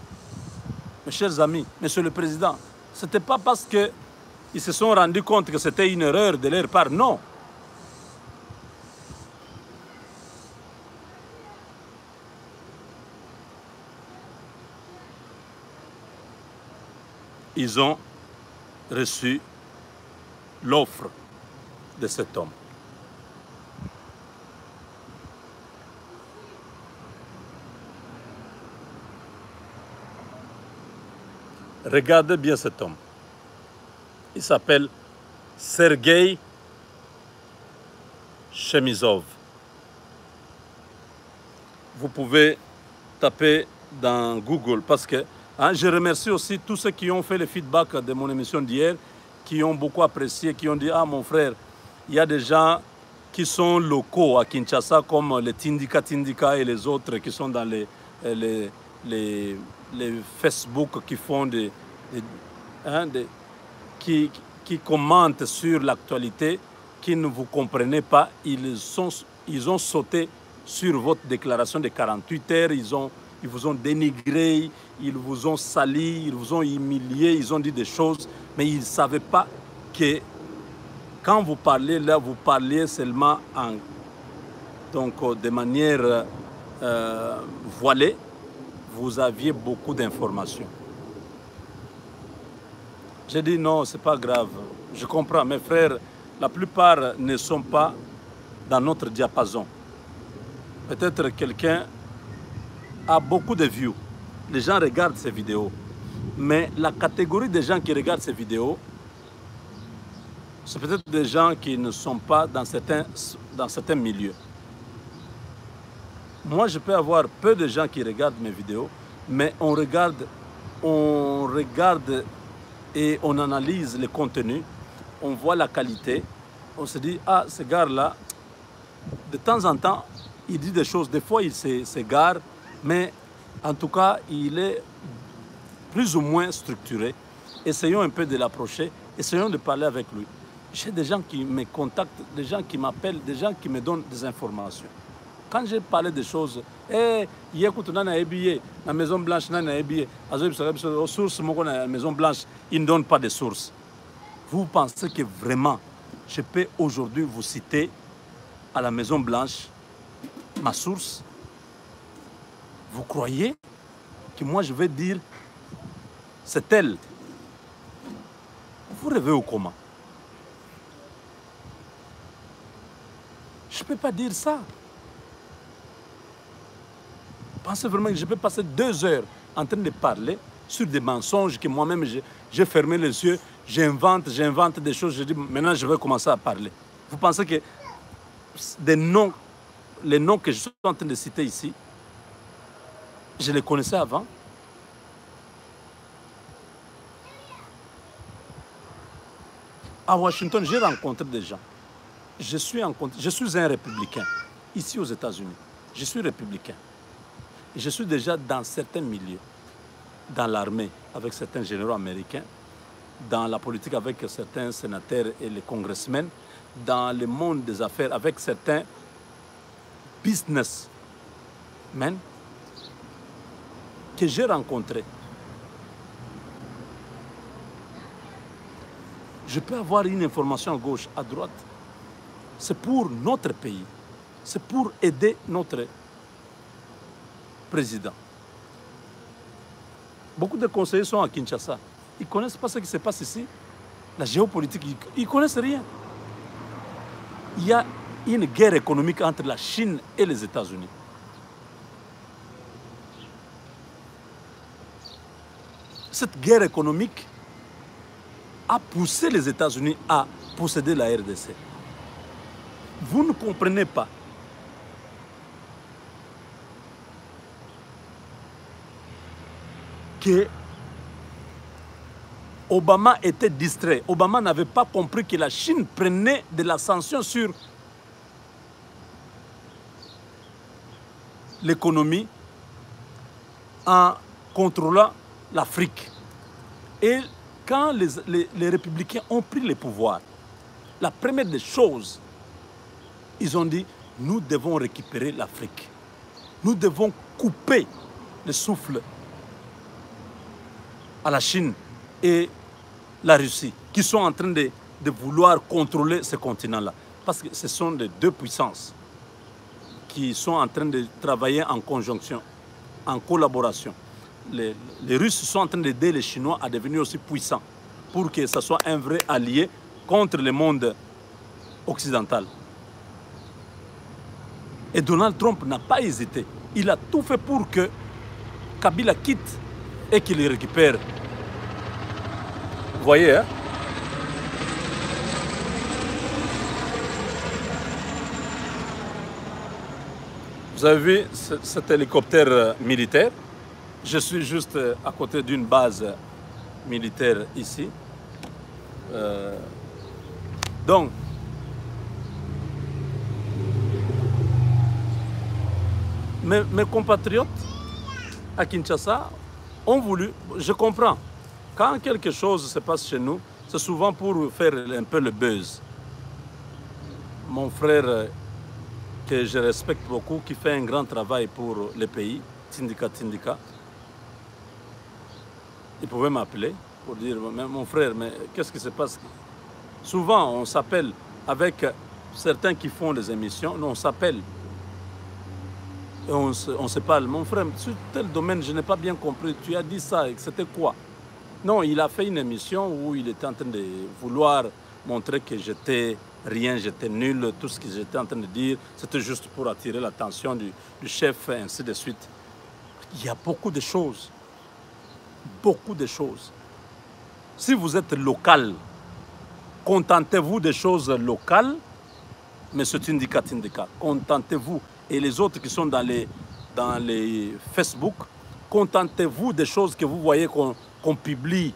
mes chers amis, Monsieur le Président, ce n'était pas parce qu'ils se sont rendus compte que c'était une erreur de leur part, non. Ils ont reçu l'offre de cet homme. Regardez bien cet homme. Il s'appelle Sergei Chemizov. Vous pouvez taper dans Google parce que je remercie aussi tous ceux qui ont fait le feedback de mon émission d'hier, qui ont beaucoup apprécié, qui ont dit « Ah mon frère, il y a des gens qui sont locaux à Kinshasa comme les Tindika et les autres qui sont dans les Facebook qui font qui commentent sur l'actualité, qui ne vous comprenez pas. Ils ont sauté sur votre déclaration de 48 heures, ils vous ont dénigré, ils vous ont sali, ils vous ont humilié, ils ont dit des choses, mais ils ne savaient pas que quand vous parlez là, vous parliez seulement de manière voilée. Vous aviez beaucoup d'informations. J'ai dit non, ce n'est pas grave. Je comprends, mes frères, la plupart ne sont pas dans notre diapason. Peut-être quelqu'un a beaucoup de vues. Les gens regardent ces vidéos. Mais la catégorie des gens qui regardent ces vidéos, c'est peut-être des gens qui ne sont pas dans certains milieux. Moi, je peux avoir peu de gens qui regardent mes vidéos, mais on regarde et on analyse le contenu, on voit la qualité, on se dit, ah, ce gars-là, de temps en temps, il dit des choses, des fois il s'égare, mais en tout cas, il est plus ou moins structuré. Essayons un peu de l'approcher, essayons de parler avec lui. J'ai des gens qui me contactent, des gens qui m'appellent, des gens qui me donnent des informations. Quand j'ai parlé des choses, la Maison Blanche, aux sources, la Maison Blanche, ils ne donnent pas de sources. Vous pensez que vraiment, je peux aujourd'hui vous citer à la Maison Blanche ma source? Vous croyez que moi je vais dire c'est elle? Vous rêvez ou comment? Je ne peux pas dire ça. Pensez vraiment que je peux passer 2 heures en train de parler sur des mensonges que moi-même j'ai fermé les yeux, j'invente des choses, je dis maintenant je vais commencer à parler. Vous pensez que les noms que je suis en train de citer ici, je les connaissais avant? À Washington, j'ai rencontré des gens. Je suis un républicain, ici aux États-Unis. Je suis républicain. Je suis déjà dans certains milieux, dans l'armée avec certains généraux américains, dans la politique avec certains sénateurs et les congressmen, dans le monde des affaires avec certains businessmen que j'ai rencontrés. Je peux avoir une information à gauche, à droite. C'est pour notre pays. C'est pour aider notre président. Beaucoup de conseillers sont à Kinshasa. Ils ne connaissent pas ce qui se passe ici. La géopolitique, ils ne connaissent rien. Il y a une guerre économique entre la Chine et les États-Unis. Cette guerre économique a poussé les États-Unis à posséder la RDC. Vous ne comprenez pas. Que Obama était distrait. Obama n'avait pas compris que la Chine prenait de la sanction sur l'économie en contrôlant l'Afrique. Et quand les républicains ont pris le pouvoir, la première des choses, ils ont dit, nous devons récupérer l'Afrique. Nous devons couper le souffle à la Chine et la Russie, qui sont en train de vouloir contrôler ce continent-là. Parce que ce sont les deux puissances qui sont en train de travailler en conjonction, en collaboration. Les Russes sont en train d'aider les Chinois à devenir aussi puissants pour que ce soit un vrai allié contre le monde occidental. Et Donald Trump n'a pas hésité. Il a tout fait pour que Kabila quitte et qu'il les récupère. Vous voyez, hein? Vous avez vu cet hélicoptère militaire? Je suis juste à côté d'une base militaire ici. Donc, mes compatriotes à Kinshasa ont voulu, je comprends, quand quelque chose se passe chez nous, c'est souvent pour faire un peu le buzz. Mon frère, que je respecte beaucoup, qui fait un grand travail pour le pays, Tindika, il pouvait m'appeler pour dire, mon frère, mais qu'est-ce qui se passe? Souvent, on s'appelle avec certains qui font des émissions, on s'appelle. Et on se parle. Mon frère, sur tel domaine, je n'ai pas bien compris. Tu as dit ça, c'était quoi? Non, il a fait une émission où il était en train de vouloir montrer que j'étais rien, j'étais nul. Tout ce que j'étais en train de dire, c'était juste pour attirer l'attention du chef, et ainsi de suite. Il y a beaucoup de choses. Beaucoup de choses. Si vous êtes local, contentez-vous des choses locales. Monsieur Tindika, contentez-vous. Et les autres qui sont dans les Facebook, contentez-vous des choses que vous voyez qu'on publie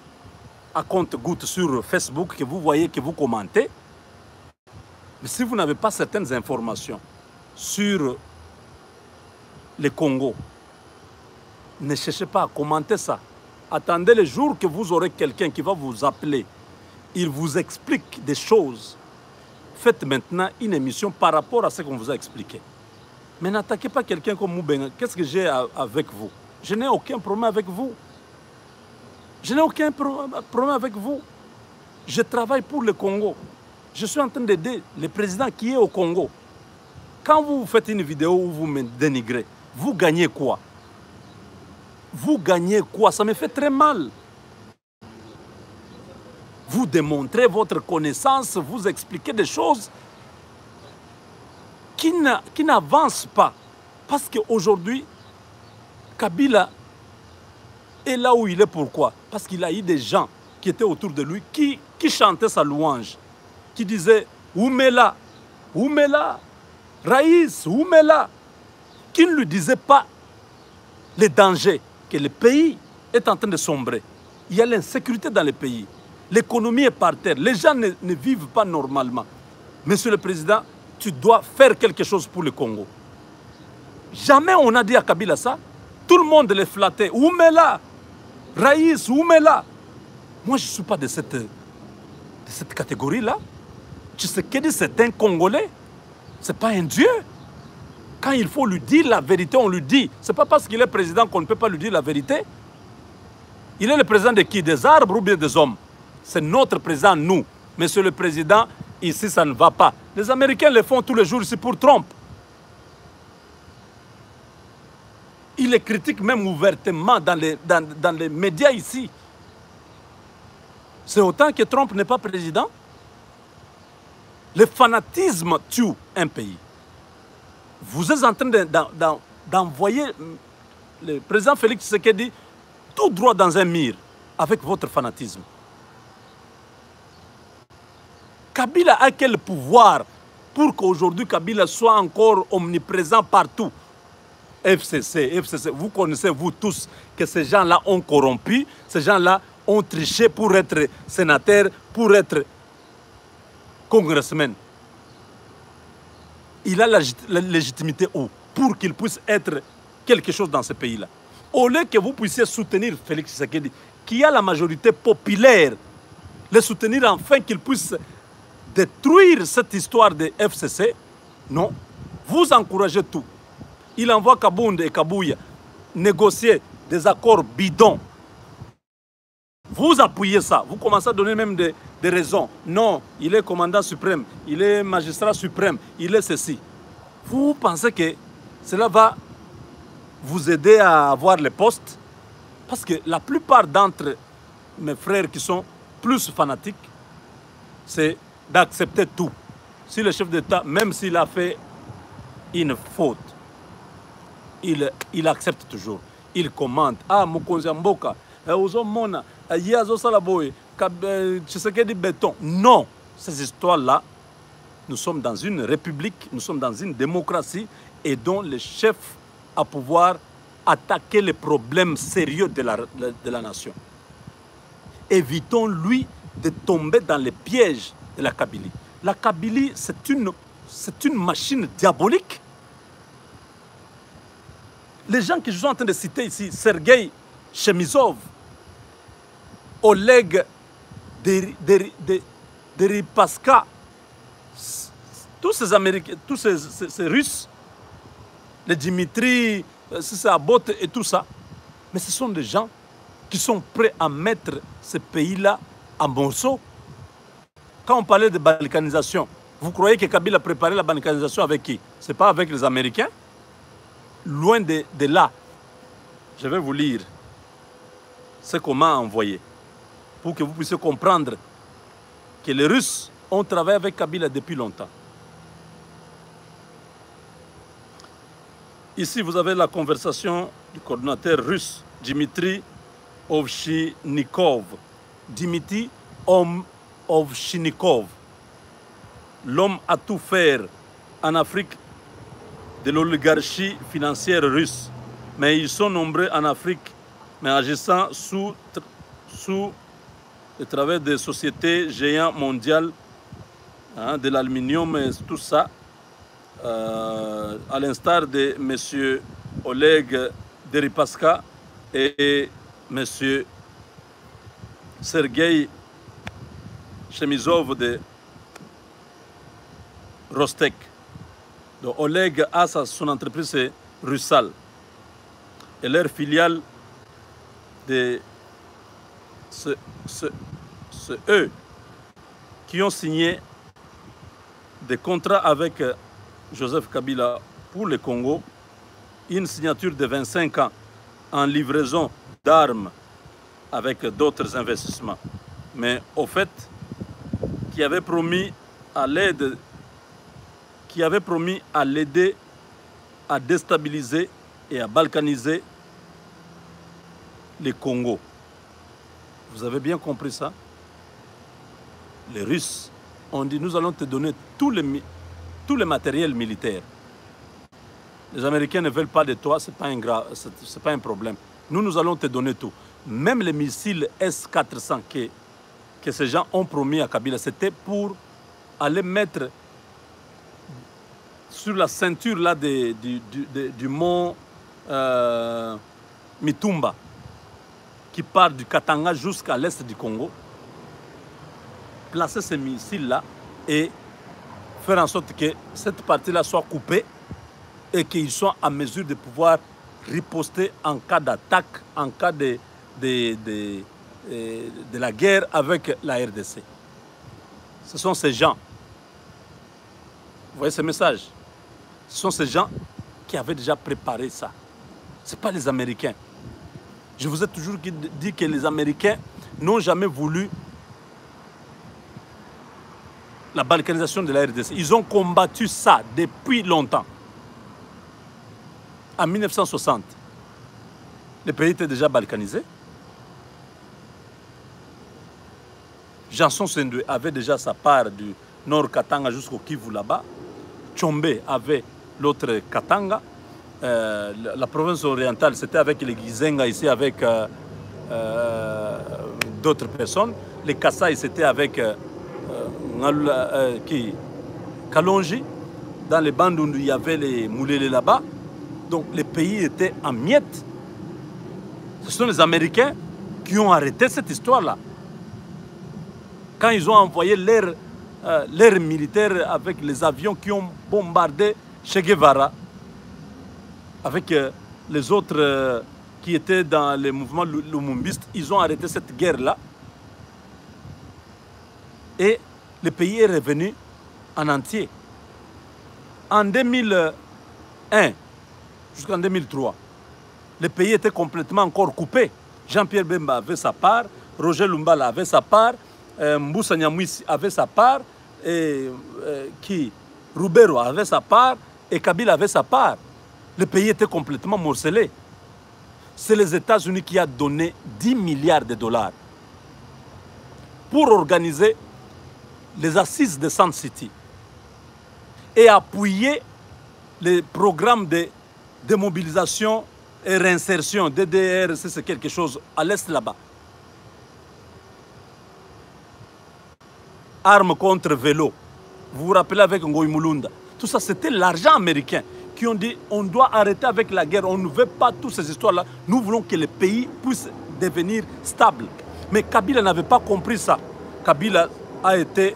à compte-gouttes sur Facebook, que vous voyez, que vous commentez. Mais si vous n'avez pas certaines informations sur le Congo, ne cherchez pas à commenter ça. Attendez le jour que vous aurez quelqu'un qui va vous appeler. Il vous explique des choses. Faites maintenant une émission par rapport à ce qu'on vous a expliqué. Mais n'attaquez pas quelqu'un comme Moubenga. Qu'est-ce que j'ai avec vous? Je n'ai aucun problème avec vous. Je n'ai aucun problème avec vous. Je travaille pour le Congo. Je suis en train d'aider le président qui est au Congo. Quand vous faites une vidéo où vous me dénigrez, vous gagnez quoi? Vous gagnez quoi? Ça me fait très mal. Vous démontrez votre connaissance, vous expliquez des choses qui n'avancent pas. Parce qu'aujourd'hui, Kabila est là où il est. Pourquoi? Parce qu'il a eu des gens qui étaient autour de lui, qui chantaient sa louange, qui disaient « Oumela, Oumela, Raïs, Oumela », qui ne lui disaient pas les dangers, que le pays est en train de sombrer. Il y a l'insécurité dans le pays. L'économie est par terre. Les gens ne vivent pas normalement. Monsieur le Président, tu dois faire quelque chose pour le Congo. Jamais on a dit à Kabila ça. Tout le monde les flattait. Oumela, Raïs, Oumela. Moi, je ne suis pas de cette catégorie-là. Tshisekedi, c'est un Congolais. Ce n'est pas un Dieu. Quand il faut lui dire la vérité, on lui dit. Ce n'est pas parce qu'il est président qu'on ne peut pas lui dire la vérité. Il est le président de qui? Des arbres ou bien des hommes? C'est notre président, nous. Monsieur le Président, ici, ça ne va pas. Les Américains le font tous les jours ici pour Trump. Il les critique même ouvertement dans les médias ici. C'est autant que Trump n'est pas président. Le fanatisme tue un pays. Vous êtes en train d'envoyer le président Félix Tshisekedi tout droit dans un mur avec votre fanatisme. Kabila a quel pouvoir pour qu'aujourd'hui Kabila soit encore omniprésent partout? FCC, vous connaissez vous tous que ces gens-là ont corrompu, ces gens-là ont triché pour être sénateurs, pour être congressmen. Il a la légitimité où? Pour qu'il puisse être quelque chose dans ce pays-là. Au lieu que vous puissiez soutenir Félix Tshisekedi, qui a la majorité populaire, le soutenir afin qu'il puisse détruire cette histoire de FCC, non, vous encouragez tout. Il envoie Kabound et Kabouya négocier des accords bidons Vous appuyez ça, vous commencez à donner même des raisons. Non, il est commandant suprême, il est magistrat suprême, il est ceci. Vous pensez que cela va vous aider à avoir les postes? Parce que la plupart d'entre mes frères qui sont plus fanatiques, c'est d'accepter tout. Si le chef d'État, même s'il a fait une faute, il accepte toujours. Il commente. Ah, Mokonzi Mboka, Ozomona, Yazo Salaboy, Tshisekedi Béton. Non, ces histoires-là, nous sommes dans une république, nous sommes dans une démocratie et dont le chef a pouvoir attaquer les problèmes sérieux de la nation. Évitons-lui de tomber dans les pièges de la Kabylie. La Kabylie, c'est une machine diabolique. Les gens que je suis en train de citer ici, Sergueï Chemizov, Oleg Deripaska, tous ces Américains, tous ces Russes, les Dimitri, Sabot et tout ça, mais ce sont des gens qui sont prêts à mettre ce pays-là en morceaux. Quand on parlait de balkanisation, vous croyez que Kabila a préparé la balkanisation avec qui? Ce n'est pas avec les Américains? Loin de là. Je vais vous lire ce qu'on m'a envoyé pour que vous puissiez comprendre que les Russes ont travaillé avec Kabila depuis longtemps. Ici, vous avez la conversation du coordinateur russe Dmitri Ovchinikov. Dmitri Ovchinikov, l'homme à tout faire en Afrique de l'oligarchie financière russe. Mais ils sont nombreux en Afrique, mais agissant sous le travers des sociétés géantes mondiales, hein, de l'aluminium et tout ça, à l'instar de M. Oleg Deripaska et M. Sergueï Chemizov de Rostek. Donc Oleg a son entreprise, c'est Russal. Et leur filiale, c'est eux qui ont signé des contrats avec Joseph Kabila pour le Congo, une signature de 25 ans en livraison d'armes avec d'autres investissements. Mais au fait, qui avait promis à l'aider à déstabiliser et à balkaniser le Congo. Vous avez bien compris ça? Les Russes ont dit, nous allons te donner tous les matériels militaires. Les Américains ne veulent pas de toi, ce n'est pas un problème. Nous allons te donner tout. Même les missiles S-400 que ces gens ont promis à Kabila, c'était pour aller mettre sur la ceinture là du mont Mitumba, qui part du Katanga jusqu'à l'est du Congo, placer ces missiles-là et faire en sorte que cette partie-là soit coupée et qu'ils soient en mesure de pouvoir riposter en cas d'attaque, en cas de la guerre avec la RDC. Ce sont ces gens, vous voyez ce message? Ce sont ces gens qui avaient déjà préparé ça. Ce n'est pas les Américains. Je vous ai toujours dit que les Américains n'ont jamais voulu la balkanisation de la RDC. Ils ont combattu ça depuis longtemps. En 1960, le pays était déjà balkanisé. Janson Sendwe avait déjà sa part du nord Katanga jusqu'au Kivu là-bas. Tchombe avait l'autre Katanga. La province orientale, c'était avec les Gizenga ici, avec d'autres personnes. Les Kassai, c'était avec Kalonji, dans les bandes où il y avait les Moulélé là-bas. Donc les pays étaient en miettes. Ce sont les Américains qui ont arrêté cette histoire-là. Quand ils ont envoyé leurs militaires avec les avions qui ont bombardé Che Guevara, avec les autres qui étaient dans les mouvements lumumbistes, ils ont arrêté cette guerre-là. Et le pays est revenu en entier. En 2001 jusqu'en 2003, le pays était complètement encore coupé. Jean-Pierre Bemba avait sa part, Roger Lumbala avait sa part, Mboussa Nyamwisi avait sa part, et Roubero avait sa part, et Kabila avait sa part. Le pays était complètement morcelé. C'est les États-Unis qui ont donné 10 milliards de dollars pour organiser les assises de Sun City et appuyer les programmes de démobilisation et réinsertion, DDR, c'est quelque chose à l'est là-bas. Armes contre vélo. Vous vous rappelez avec Ngoï Mulunda. Tout ça, c'était l'argent américain qui ont dit on doit arrêter avec la guerre, on ne veut pas toutes ces histoires-là. Nous voulons que le pays puisse devenir stable. Mais Kabila n'avait pas compris ça. Kabila a été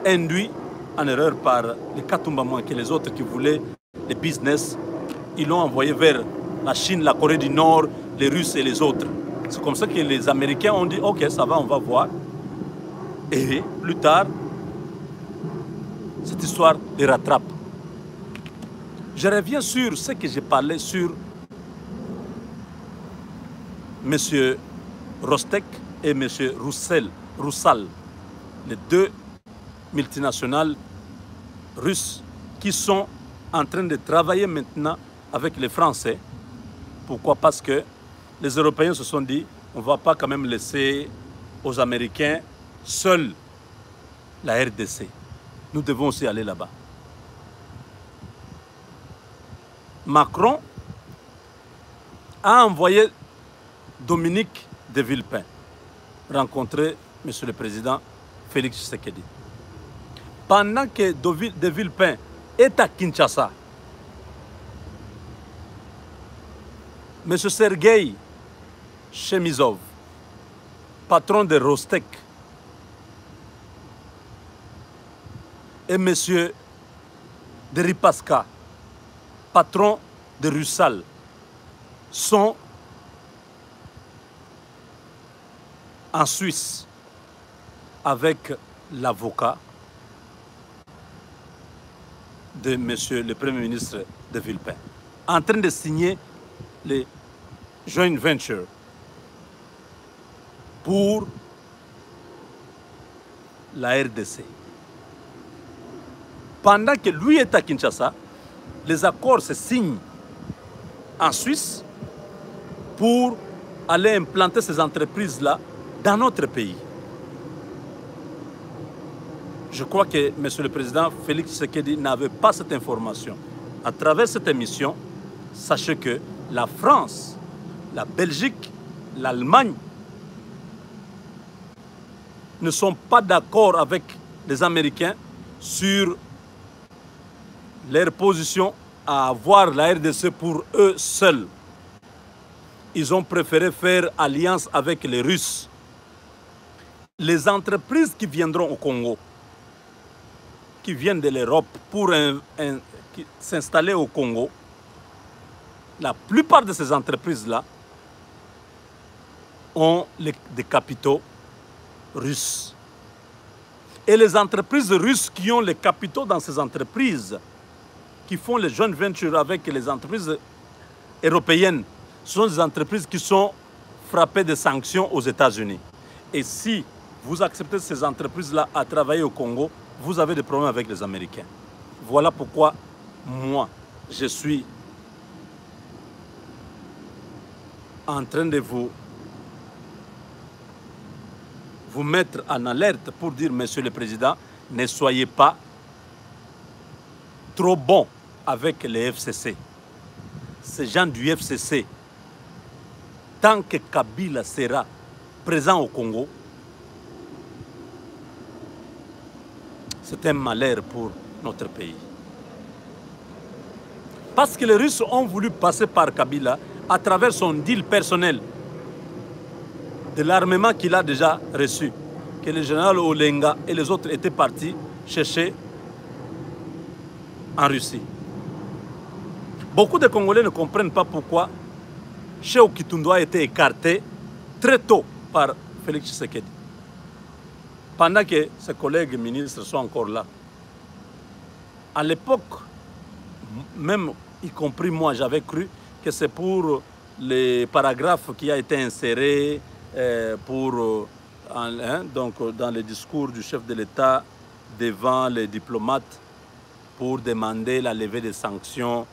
induit en erreur par les Katumbamouins, que les autres qui voulaient le business, ils l'ont envoyé vers la Chine, la Corée du Nord, les Russes et les autres. C'est comme ça que les Américains ont dit ok, ça va, on va voir. Et plus tard, cette histoire les rattrape. Je reviens sur ce que j'ai parlé sur M. Rostek et M. Roussal, les deux multinationales russes qui sont en train de travailler maintenant avec les Français. Pourquoi? Parce que les Européens se sont dit on ne va pas quand même laisser aux Américains seuls la RDC. Nous devons aussi aller là-bas. Macron a envoyé Dominique de Villepin rencontrer M. le Président Félix Tshisekedi. Pendant que de Villepin est à Kinshasa, M. Sergueï Chemizov, patron de Rostek, et M. Deripaska, patron de Russal, sont en Suisse avec l'avocat de M. le Premier ministre de Villepin, en train de signer les joint ventures pour la RDC. Pendant que lui est à Kinshasa, les accords se signent en Suisse pour aller implanter ces entreprises-là dans notre pays. Je crois que M. le Président Félix Tshisekedi n'avait pas cette information. À travers cette émission, sachez que la France, la Belgique, l'Allemagne ne sont pas d'accord avec les Américains sur leur position à avoir la RDC pour eux seuls. Ils ont préféré faire alliance avec les Russes. Les entreprises qui viendront au Congo, qui viennent de l'Europe pour s'installer au Congo, la plupart de ces entreprises-là ont des capitaux russes. Et les entreprises russes qui ont les capitaux dans ces entreprises, qui font les joint ventures avec les entreprises européennes, sont des entreprises qui sont frappées de sanctions aux États-Unis. Et si vous acceptez ces entreprises-là à travailler au Congo, vous avez des problèmes avec les Américains. Voilà pourquoi moi, je suis en train de vous mettre en alerte pour dire, Monsieur le Président, ne soyez pas trop bon avec les FCC. Ces gens du FCC, tant que Kabila sera présent au Congo, c'est un malheur pour notre pays. Parce que les Russes ont voulu passer par Kabila à travers son deal personnel de l'armement qu'il a déjà reçu, que le général Olenga et les autres étaient partis chercher en Russie. Beaucoup de Congolais ne comprennent pas pourquoi Cheikh Kitoundou a été écarté très tôt par Félix Tshisekedi. Pendant que ses collègues ministres sont encore là. À l'époque, même y compris moi, j'avais cru que c'est pour les paragraphes qui a été inséré donc, dans le discours du chef de l'État devant les diplomates pour demander la levée des sanctions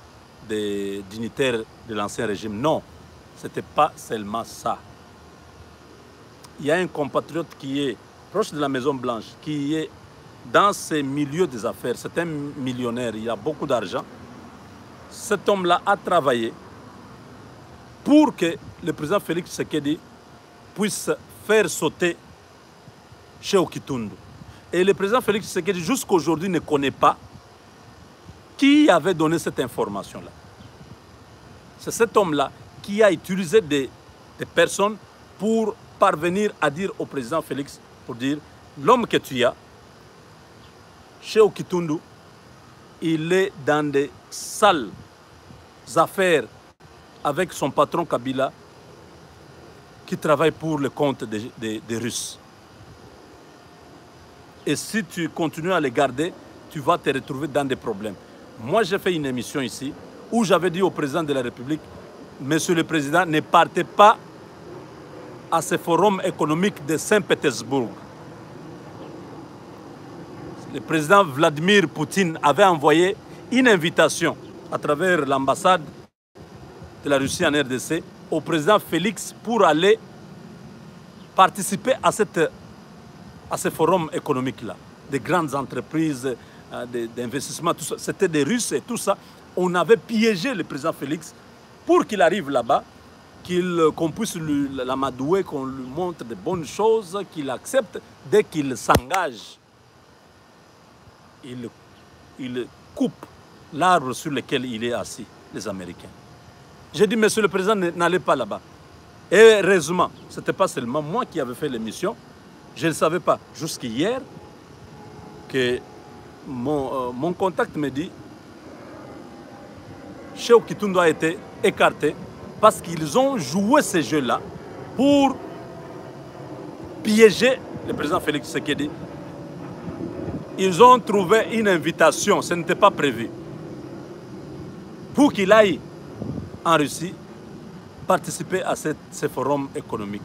des dignitaires de l'ancien régime. Non, ce n'était pas seulement ça. Il y a un compatriote qui est proche de la Maison-Blanche, qui est dans ces milieux des affaires. C'est un millionnaire, il a beaucoup d'argent. Cet homme-là a travaillé pour que le président Félix Tshisekedi puisse faire sauter Cheikh Kitoundou. Et le président Félix Tshisekedi, jusqu'à aujourd'hui, ne connaît pas qui avait donné cette information-là. C'est cet homme-là qui a utilisé des personnes pour parvenir à dire au président Félix, pour dire, l'homme que tu as, Cheikh Kitoundou, il est dans des sales affaires avec son patron Kabila qui travaille pour le compte des Russes. Et si tu continues à les garder, tu vas te retrouver dans des problèmes. Moi, j'ai fait une émission ici où j'avais dit au président de la République, Monsieur le Président, ne partez pas à ce forum économique de Saint-Pétersbourg. Le président Vladimir Poutine avait envoyé une invitation à travers l'ambassade de la Russie en RDC au président Félix pour aller participer à ce forum économique-là. Des grandes entreprises, d'investissement, tout ça. C'était des Russes et tout ça. On avait piégé le président Félix pour qu'il arrive là-bas, qu'on puisse l'amadouer, qu'on lui montre de bonnes choses, qu'il accepte. Dès qu'il s'engage, il coupe l'arbre sur lequel il est assis, les Américains. J'ai dit, Monsieur le Président, n'allez pas là-bas. Et heureusement, ce n'était pas seulement moi qui avais fait l'émission. Je ne savais pas, jusqu'hier, que mon contact me dit Cheikh Kitoundou a été écarté parce qu'ils ont joué ce jeu-là pour piéger le président Félix Tshisekedi. Ils ont trouvé une invitation, ce n'était pas prévu, pour qu'il aille en Russie participer à ce forum économique.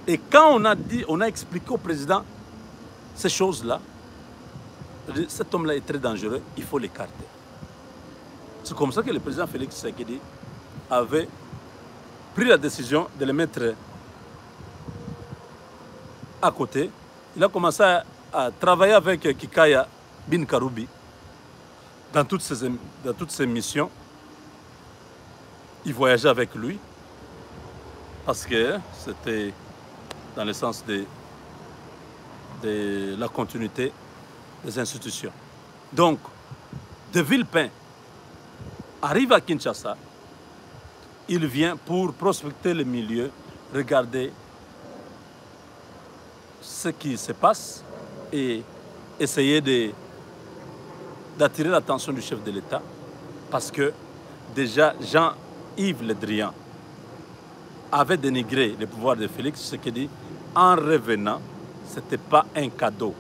Et quand on a expliqué au président ces choses-là, cet homme-là est très dangereux, il faut l'écarter. C'est comme ça que le président Félix Tshisekedi avait pris la décision de le mettre à côté. Il a commencé à travailler avec Kikaya Bin Karoubi dans toutes ses missions. Il voyageait avec lui parce que c'était dans le sens de la continuité des institutions. Donc, de Villepin arrive à Kinshasa, il vient pour prospecter le milieu, regarder ce qui se passe et essayer d'attirer l'attention du chef de l'État parce que déjà Jean-Yves Le Drian avait dénigré le pouvoir de Félix Tshisekedi en revenant, ce n'était pas un cadeau.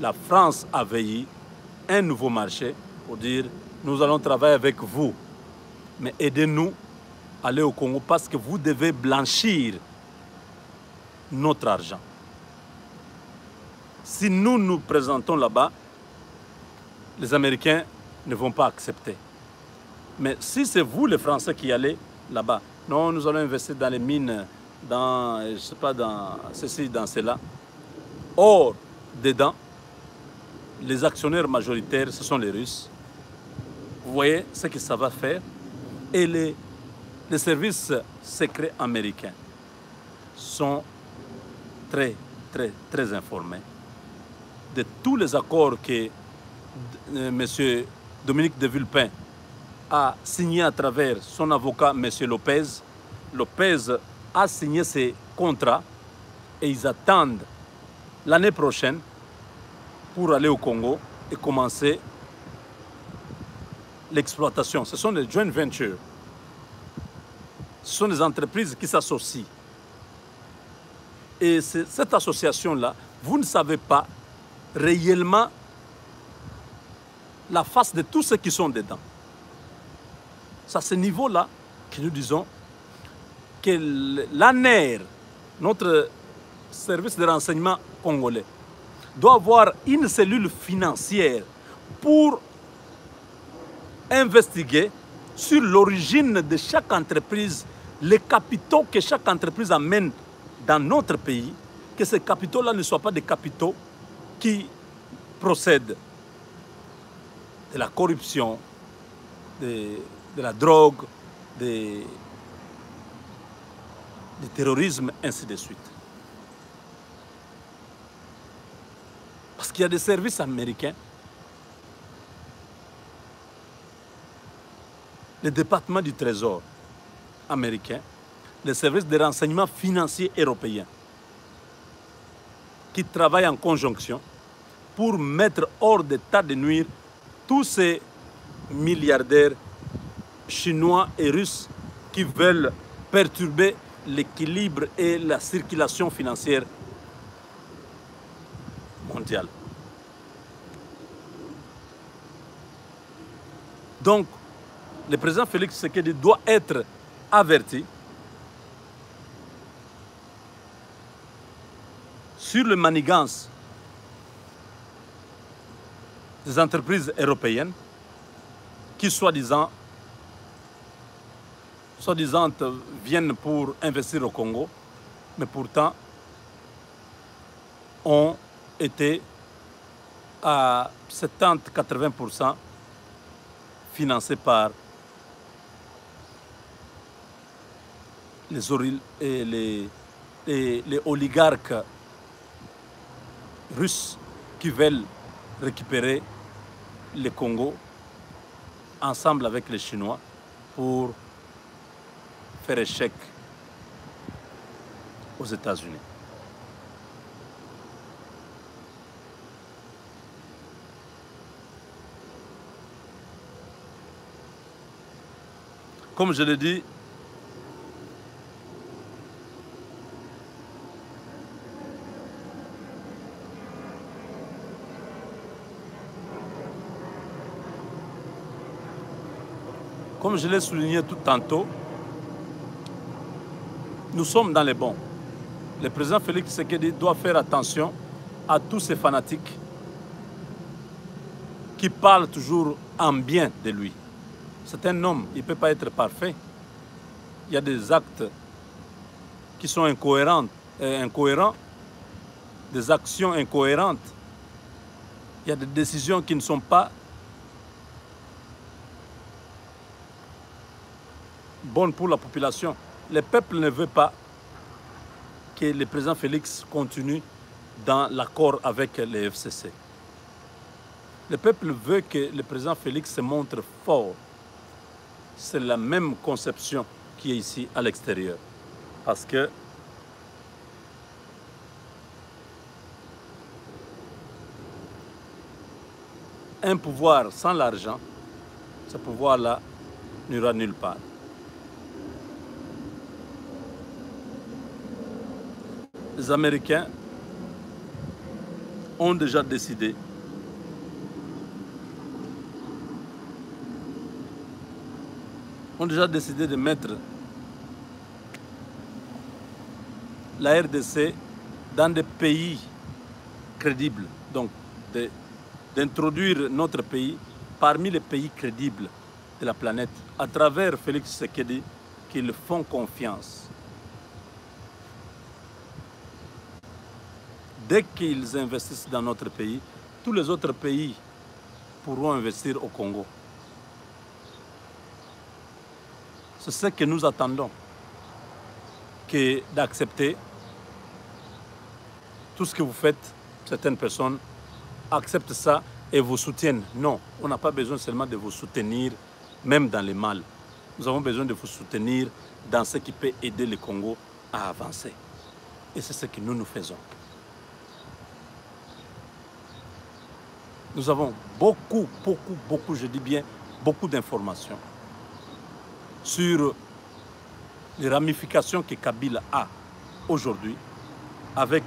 La France a veillé un nouveau marché pour dire nous allons travailler avec vous, mais aidez-nous à aller au Congo parce que vous devez blanchir notre argent. Si nous nous présentons là-bas, les Américains ne vont pas accepter. Mais si c'est vous, les Français, qui allez là-bas, non, nous allons investir dans les mines, dans, je ne sais pas, dans ceci, dans cela. Or, dedans, les actionnaires majoritaires, ce sont les Russes. Vous voyez ce que ça va faire. Et les services secrets américains sont très, très, très informés de tous les accords que M. Dominique de Villepin a signé à travers son avocat, M. Lopez. Lopez a signé ces contrats et ils attendent l'année prochaine pour aller au Congo et commencer l'exploitation. Ce sont des joint ventures Ce sont des entreprises qui s'associent. Et cette association-là, vous ne savez pas réellement la face de tous ceux qui sont dedans. C'est à ce niveau-là que nous disons que l'ANER, notre service de renseignement congolais, doit avoir une cellule financière pour investiguer sur l'origine de chaque entreprise, les capitaux que chaque entreprise amène dans notre pays, que ces capitaux-là ne soient pas des capitaux qui procèdent de la corruption, de la drogue, du terrorisme, ainsi de suite. Parce qu'il y a des services américains, le département du Trésor américain, les services de renseignement financier européens, qui travaillent en conjonction pour mettre hors d'état de nuire tous ces milliardaires chinois et russes qui veulent perturber l'équilibre et la circulation financière mondiale. Donc, le président Félix Tshisekedi doit être averti sur le manigance des entreprises européennes qui, soi-disant, viennent pour investir au Congo, mais pourtant ont été à 70-80% financés par les oligarques russes qui veulent récupérer le Congo ensemble avec les Chinois pour faire échec aux États-Unis. Comme je l'ai dit, comme je l'ai souligné tout tantôt, nous sommes dans les bons. Le président Félix Tshisekedi doit faire attention à tous ces fanatiques qui parlent toujours en bien de lui. C'est un homme, il ne peut pas être parfait. Il y a des actes qui sont incohérents, des actions incohérentes. Il y a des décisions qui ne sont pas bonnes pour la population. Le peuple ne veut pas que le président Félix continue dans l'accord avec les FCC. Le peuple veut que le président Félix se montre fort. C'est la même conception qui est ici à l'extérieur. Parce que un pouvoir sans l'argent, ce pouvoir-là n'ira nulle part. Les Américains ont déjà décidé de mettre la RDC dans des pays crédibles, donc d'introduire notre pays parmi les pays crédibles de la planète à travers Félix Tshisekedi qui le font confiance. Dès qu'ils investissent dans notre pays, tous les autres pays pourront investir au Congo. C'est ce que nous attendons, que d'accepter tout ce que vous faites. Certaines personnes acceptent ça et vous soutiennent. Non, on n'a pas besoin seulement de vous soutenir, même dans le mal. Nous avons besoin de vous soutenir dans ce qui peut aider le Congo à avancer. Et c'est ce que nous faisons. Nous avons beaucoup, je dis bien, beaucoup d'informations sur les ramifications que Kabila a aujourd'hui avec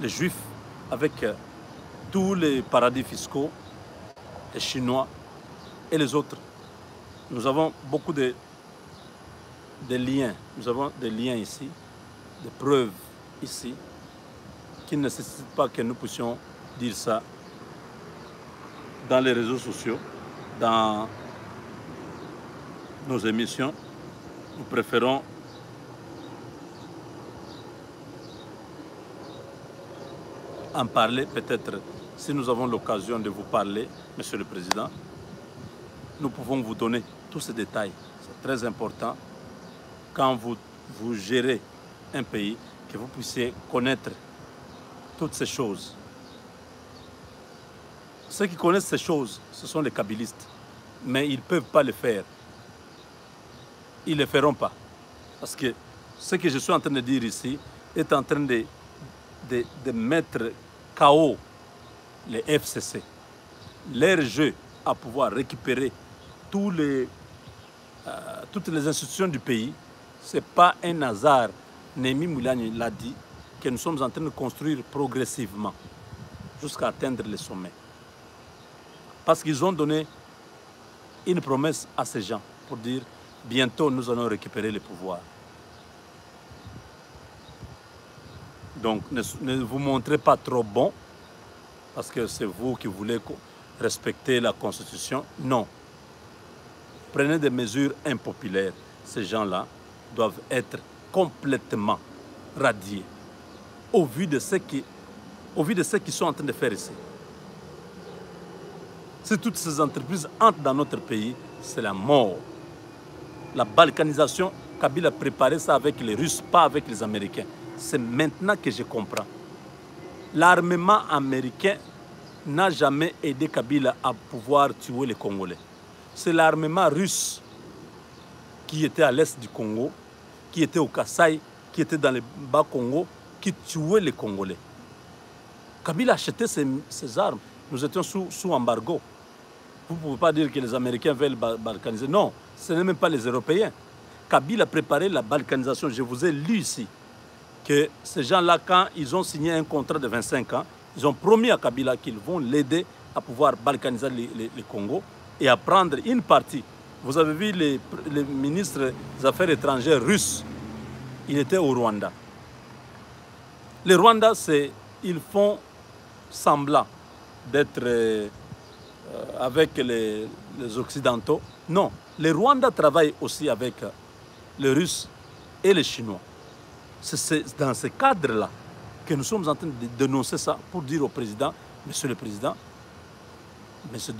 les Juifs, avec tous les paradis fiscaux, les Chinois et les autres. Nous avons beaucoup de liens. Nous avons des liens ici, des preuves ici, qui ne nécessitent pas que nous puissions dire ça dans les réseaux sociaux, dans nos émissions. Nous préférons en parler, peut-être, si nous avons l'occasion de vous parler, Monsieur le Président, nous pouvons vous donner tous ces détails. C'est très important quand vous gérez un pays, que vous puissiez connaître toutes ces choses. Ceux qui connaissent ces choses, ce sont les kabylistes, mais ils ne peuvent pas le faire. Ils ne le feront pas. Parce que ce que je suis en train de dire ici est en train de mettre KO les FCC. Leur jeu à pouvoir récupérer toutes les institutions du pays, ce n'est pas un hasard. Némi Moulani l'a dit, que nous sommes en train de construire progressivement jusqu'à atteindre les sommets. Parce qu'ils ont donné une promesse à ces gens pour dire bientôt nous allons récupérer le pouvoir. Donc ne vous montrez pas trop bon parce que c'est vous qui voulez respecter la Constitution. Non. Prenez des mesures impopulaires. Ces gens-là doivent être complètement radiés au vu de ce qu'ils sont en train de faire ici. Si toutes ces entreprises entrent dans notre pays, c'est la mort. La balkanisation, Kabila a préparé ça avec les Russes, pas avec les Américains. C'est maintenant que je comprends. L'armement américain n'a jamais aidé Kabila à pouvoir tuer les Congolais. C'est l'armement russe qui était à l'est du Congo, qui était au Kasaï, qui était dans le Bas-Congo, qui tuait les Congolais. Kabila achetait ces armes. Nous étions sous embargo. Vous ne pouvez pas dire que les Américains veulent balkaniser. Non, ce n'est même pas les Européens. Kabila a préparé la balkanisation. Je vous ai lu ici que ces gens-là, quand ils ont signé un contrat de 25 ans, ils ont promis à Kabila qu'ils vont l'aider à pouvoir balkaniser les Congo et à prendre une partie. Vous avez vu les ministres des Affaires étrangères russes, ils étaient au Rwanda. Les Rwandais, ils font semblant d'être avec les Occidentaux. Non, les Rwandais travaillent aussi avec les Russes et les Chinois. C'est dans ce cadre-là que nous sommes en train de dénoncer ça pour dire au président, Monsieur le Président, Monsieur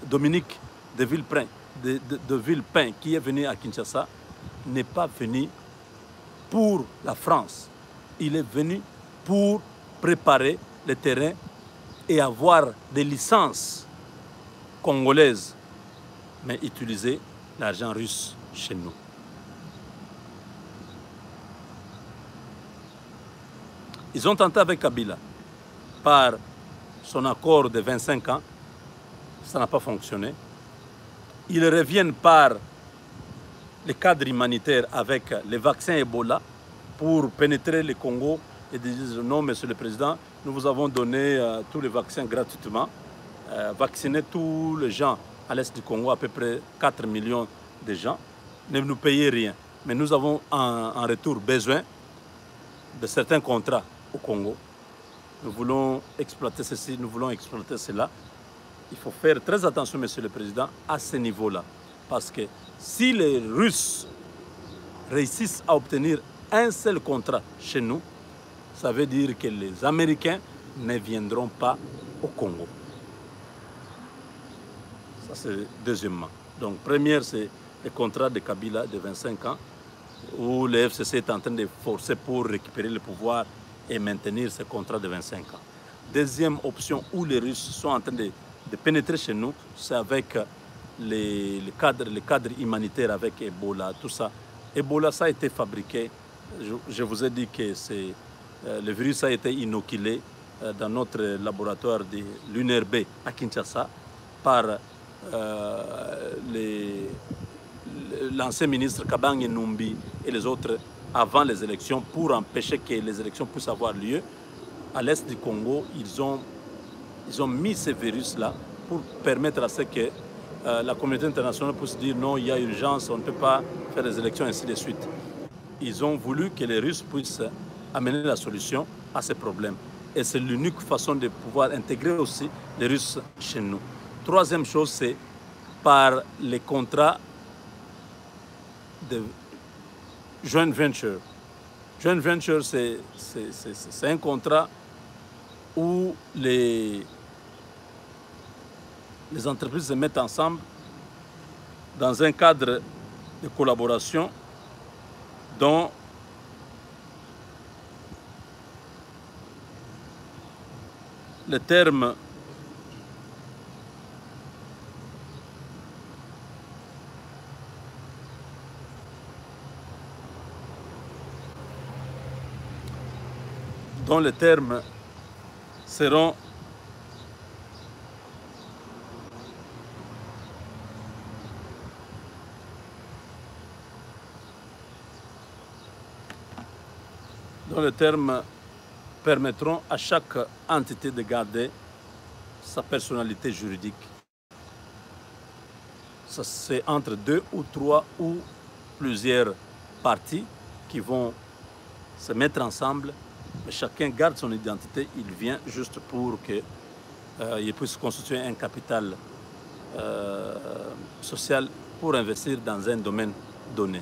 Dominique de Villepin, qui est venu à Kinshasa, n'est pas venu pour la France. Il est venu pour préparer le terrain et avoir des licences congolaises, mais utiliser l'argent russe chez nous. Ils ont tenté avec Kabila par son accord de 25 ans, ça n'a pas fonctionné. Ils reviennent par le cadre humanitaire avec les vaccins Ebola pour pénétrer le Congo et disent non, Monsieur le Président, nous vous avons donné tous les vaccins gratuitement, vacciner tous les gens à l'est du Congo, à peu près 4 millions de gens, ne nous payez rien. Mais nous avons en retour besoin de certains contrats au Congo. Nous voulons exploiter ceci, nous voulons exploiter cela. Il faut faire très attention, Monsieur le Président, à ce niveau-là. Parce que si les Russes réussissent à obtenir un seul contrat chez nous, ça veut dire que les Américains ne viendront pas au Congo. Ça, c'est deuxièmement. Donc, première, c'est le contrat de Kabila de 25 ans, où le FCC est en train de forcer pour récupérer le pouvoir et maintenir ce contrat de 25 ans. Deuxième option, où les Russes sont en train de pénétrer chez nous, c'est avec les cadres humanitaires, avec Ebola, tout ça. Ebola, ça a été fabriqué. Je vous ai dit que le virus a été inoculé dans notre laboratoire de l'UNRB à Kinshasa par les l'ancien ministre Kabang Numbi et les autres avant les élections pour empêcher que les élections puissent avoir lieu. À l'est du Congo, ils ont mis ces virus-là pour permettre à ce que la communauté internationale puisse dire non, il y a urgence, on ne peut pas faire des élections, ainsi de suite. Ils ont voulu que les Russes puissent amener la solution à ces problèmes. Et c'est l'unique façon de pouvoir intégrer aussi les Russes chez nous. Troisième chose, c'est par les contrats de joint venture. Joint venture, c'est un contrat où les entreprises se mettent ensemble dans un cadre de collaboration dont le terme seront dont les termes permettront à chaque entité de garder sa personnalité juridique. Ça, c'est entre 2 ou 3 ou plusieurs parties qui vont se mettre ensemble, mais chacun garde son identité, il vient juste pour qu'il puisse constituer un capital social pour investir dans un domaine donné.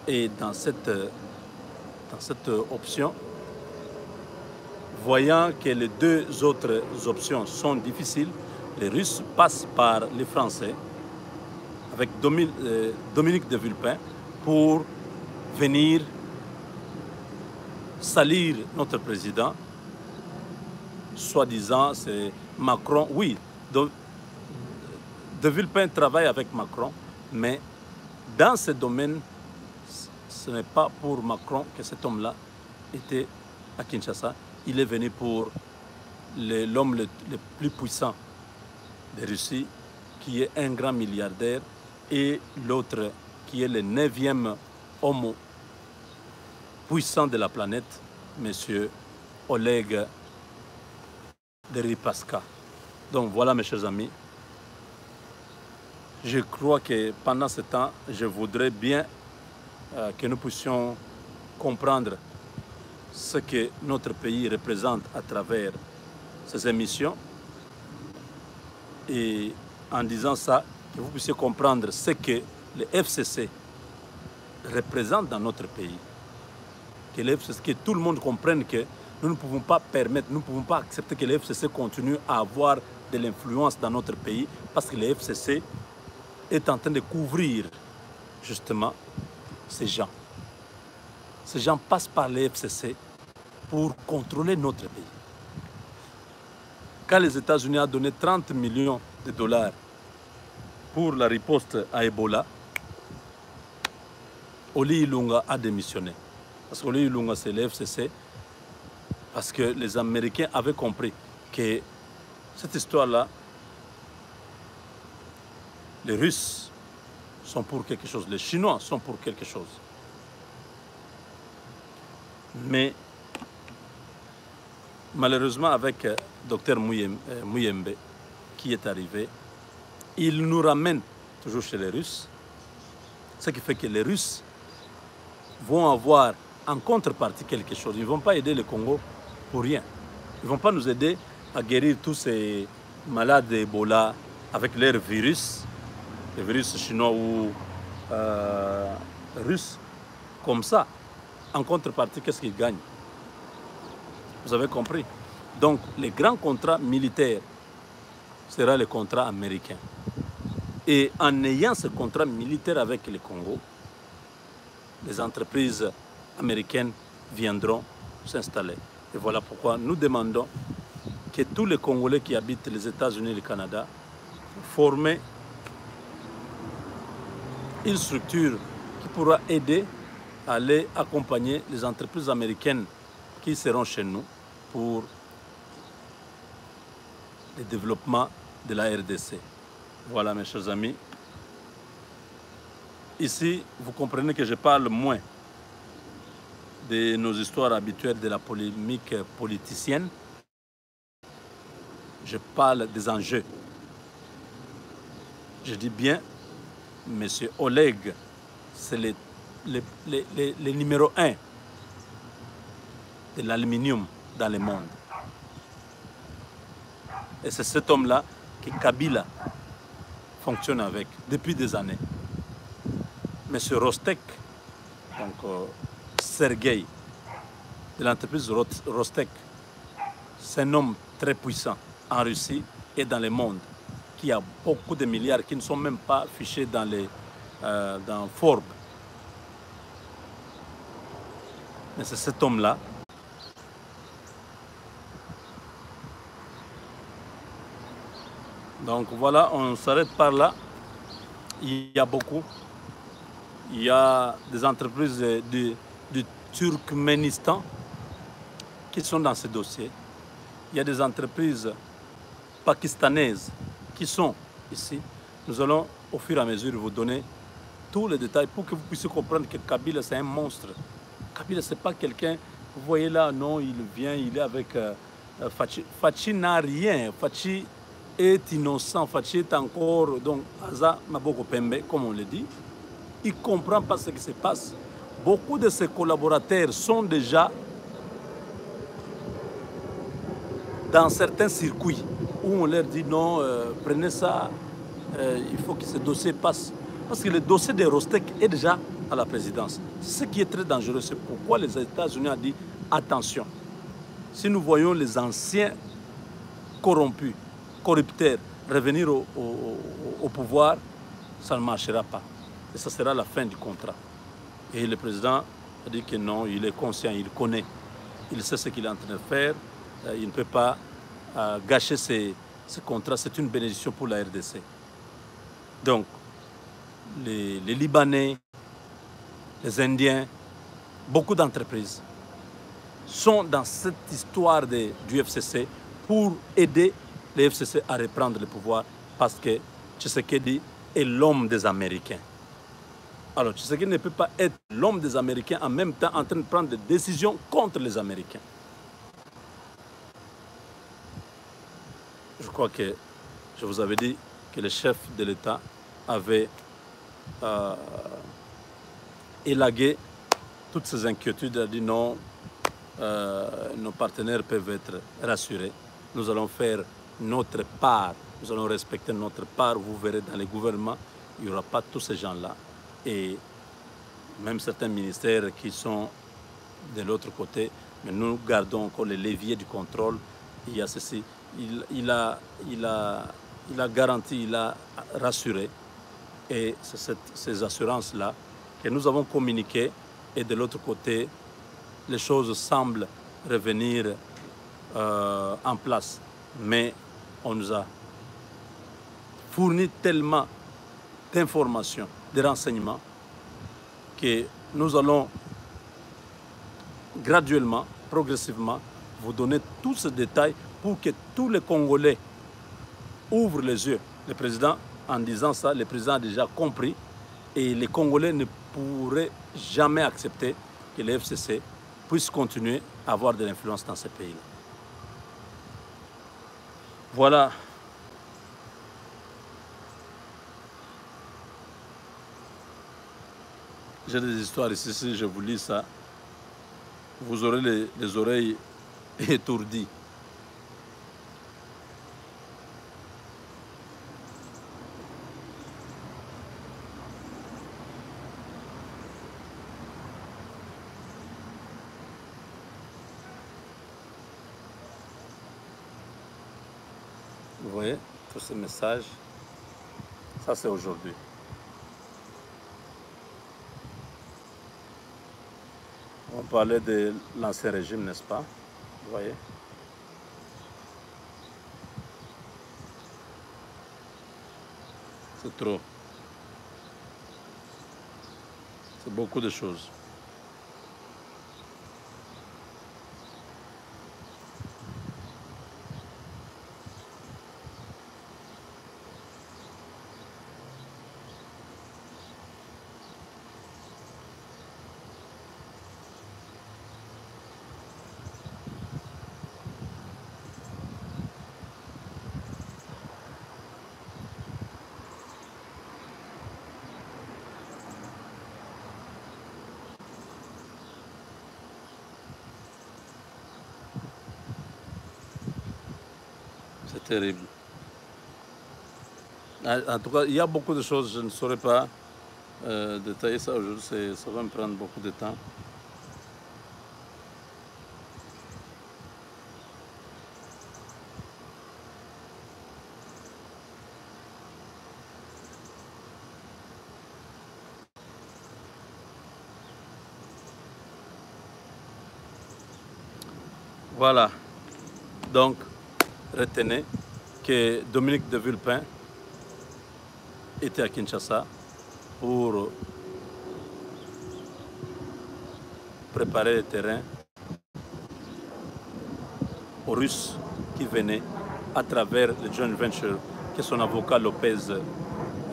Et dans cette option, voyant que les deux autres options sont difficiles, les Russes passent par les Français avec Dominique de Villepin pour venir salir notre président. Soi-disant, c'est Macron. Oui, de Villepin travaille avec Macron, mais dans ce domaine, ce n'est pas pour Macron que cet homme-là était à Kinshasa. Il est venu pour l'homme le plus puissant de Russie, qui est un grand milliardaire, et l'autre qui est le 9e homme puissant de la planète, M. Oleg Deripaska. Donc voilà, mes chers amis, je crois que pendant ce temps, je voudrais bien que nous puissions comprendre ce que notre pays représente à travers ces émissions, et en disant ça, que vous puissiez comprendre ce que le FCC représente dans notre pays, que tout le monde comprenne que nous ne pouvons pas permettre, nous ne pouvons pas accepter que le FCC continue à avoir de l'influence dans notre pays, parce que le FCC est en train de couvrir justement ces gens. Ces gens passent par le FCC pour contrôler notre pays. Quand les États-Unis ont donné 30 millions de dollars pour la riposte à Ebola, Oli Ilunga a démissionné. Parce qu'Oli Ilunga, c'est le FCC, parce que les Américains avaient compris que cette histoire-là, les Russes sont pour quelque chose, les Chinois sont pour quelque chose. Mais malheureusement, avec Dr Muyembe, qui est arrivé, il nous ramène toujours chez les Russes, ce qui fait que les Russes vont avoir en contrepartie quelque chose. Ils ne vont pas aider le Congo pour rien. Ils ne vont pas nous aider à guérir tous ces malades d'Ebola avec leurs virus, les virus chinois ou russes, comme ça. En contrepartie, qu'est-ce qu'ils gagnent? Vous avez compris? Donc, les grands contrats militaires sera le contrat américain. Et en ayant ce contrat militaire avec le Congo, les entreprises américaines viendront s'installer. Et voilà pourquoi nous demandons que tous les Congolais qui habitent les États-Unis et le Canada forment une structure qui pourra aider à aller accompagner les entreprises américaines qui seront chez nous pour le développement de la RDC. Voilà, mes chers amis. ici, vous comprenez que je parle moins de nos histoires habituelles de la polémique politicienne. Je parle des enjeux. Je dis bien, M. Oleg, c'est le numéro 1 de l'aluminium dans le monde. Et c'est cet homme-là que Kabila fonctionne avec depuis des années. M. Rostek, donc Sergueï, de l'entreprise Rostek, c'est un homme très puissant en Russie et dans le monde, qui a beaucoup de milliards qui ne sont même pas fichés dans Forbes. Mais c'est cet homme-là Donc voilà, on s'arrête par là. Il y a beaucoup. Il y a des entreprises du Turkménistan qui sont dans ce dossier. Il y a des entreprises pakistanaises qui sont ici. Nous allons au fur et à mesure vous donner tous les détails pour que vous puissiez comprendre que Kabila c'est un monstre. Kabila c'est pas quelqu'un, vous voyez là, non, il vient, il est avec Fachi. Fachi n'a rien. Fachi est innocent. Fachi est encore, donc, Aza Maboko Pembe, comme on le dit. Il ne comprend pas ce qui se passe. Beaucoup de ses collaborateurs sont déjà dans certains circuits où on leur dit non, prenez ça, il faut que ce dossier passe. Parce que le dossier de Rostek est déjà à la présidence. Ce qui est très dangereux, c'est pourquoi les États-Unis ont dit attention. Si nous voyons les anciens corrompus, corrupteurs revenir au pouvoir, ça ne marchera pas. Et ça sera la fin du contrat. Et le président a dit que non, il est conscient, il connaît. Il sait ce qu'il est en train de faire. Il ne peut pas gâcher ce contrat. C'est une bénédiction pour la RDC. Donc, les Libanais, les Indiens, beaucoup d'entreprises sont dans cette histoire du FCC pour aider le FCC à reprendre le pouvoir parce que Tshisekedi est l'homme des Américains. Alors, Tshisekedi ne peut pas être l'homme des Américains en même temps en train de prendre des décisions contre les Américains. Je crois que je vous avais dit que le chef de l'État avait élagué toutes ces inquiétudes. Il a dit non, nos partenaires peuvent être rassurés. Nous allons faire notre part. Nous allons respecter notre part. Vous verrez dans les gouvernements, il n'y aura pas tous ces gens-là. Et même certains ministères qui sont de l'autre côté, mais nous gardons encore les leviers du contrôle. Il y a ceci. Il a garanti, il a rassuré. Et c'est ces assurances-là que nous avons communiquées. Et de l'autre côté, les choses semblent revenir en place. Mais on nous a fourni tellement d'informations, de renseignements, que nous allons graduellement, progressivement, vous donner tous ces détails pour que tous les Congolais ouvrent les yeux. Le président, en disant ça, le président a déjà compris et les Congolais ne pourraient jamais accepter que le FCC puisse continuer à avoir de l'influence dans ces pays-là. Voilà. J'ai des histoires ici, si je vous lis ça, vous aurez les oreilles étourdies. Vous voyez, tous ces messages, ça c'est aujourd'hui. On parlait de l'ancien régime, n'est-ce pas? Vous voyez? C'est trop. C'est beaucoup de choses. terrible. En tout cas, il y a beaucoup de choses, je ne saurais pas détailler ça aujourd'hui, ça va me prendre beaucoup de temps. Voilà, donc retenez que Dominique de Villepin était à Kinshasa pour préparer le terrain aux Russes qui venaient à travers le joint venture que son avocat Lopez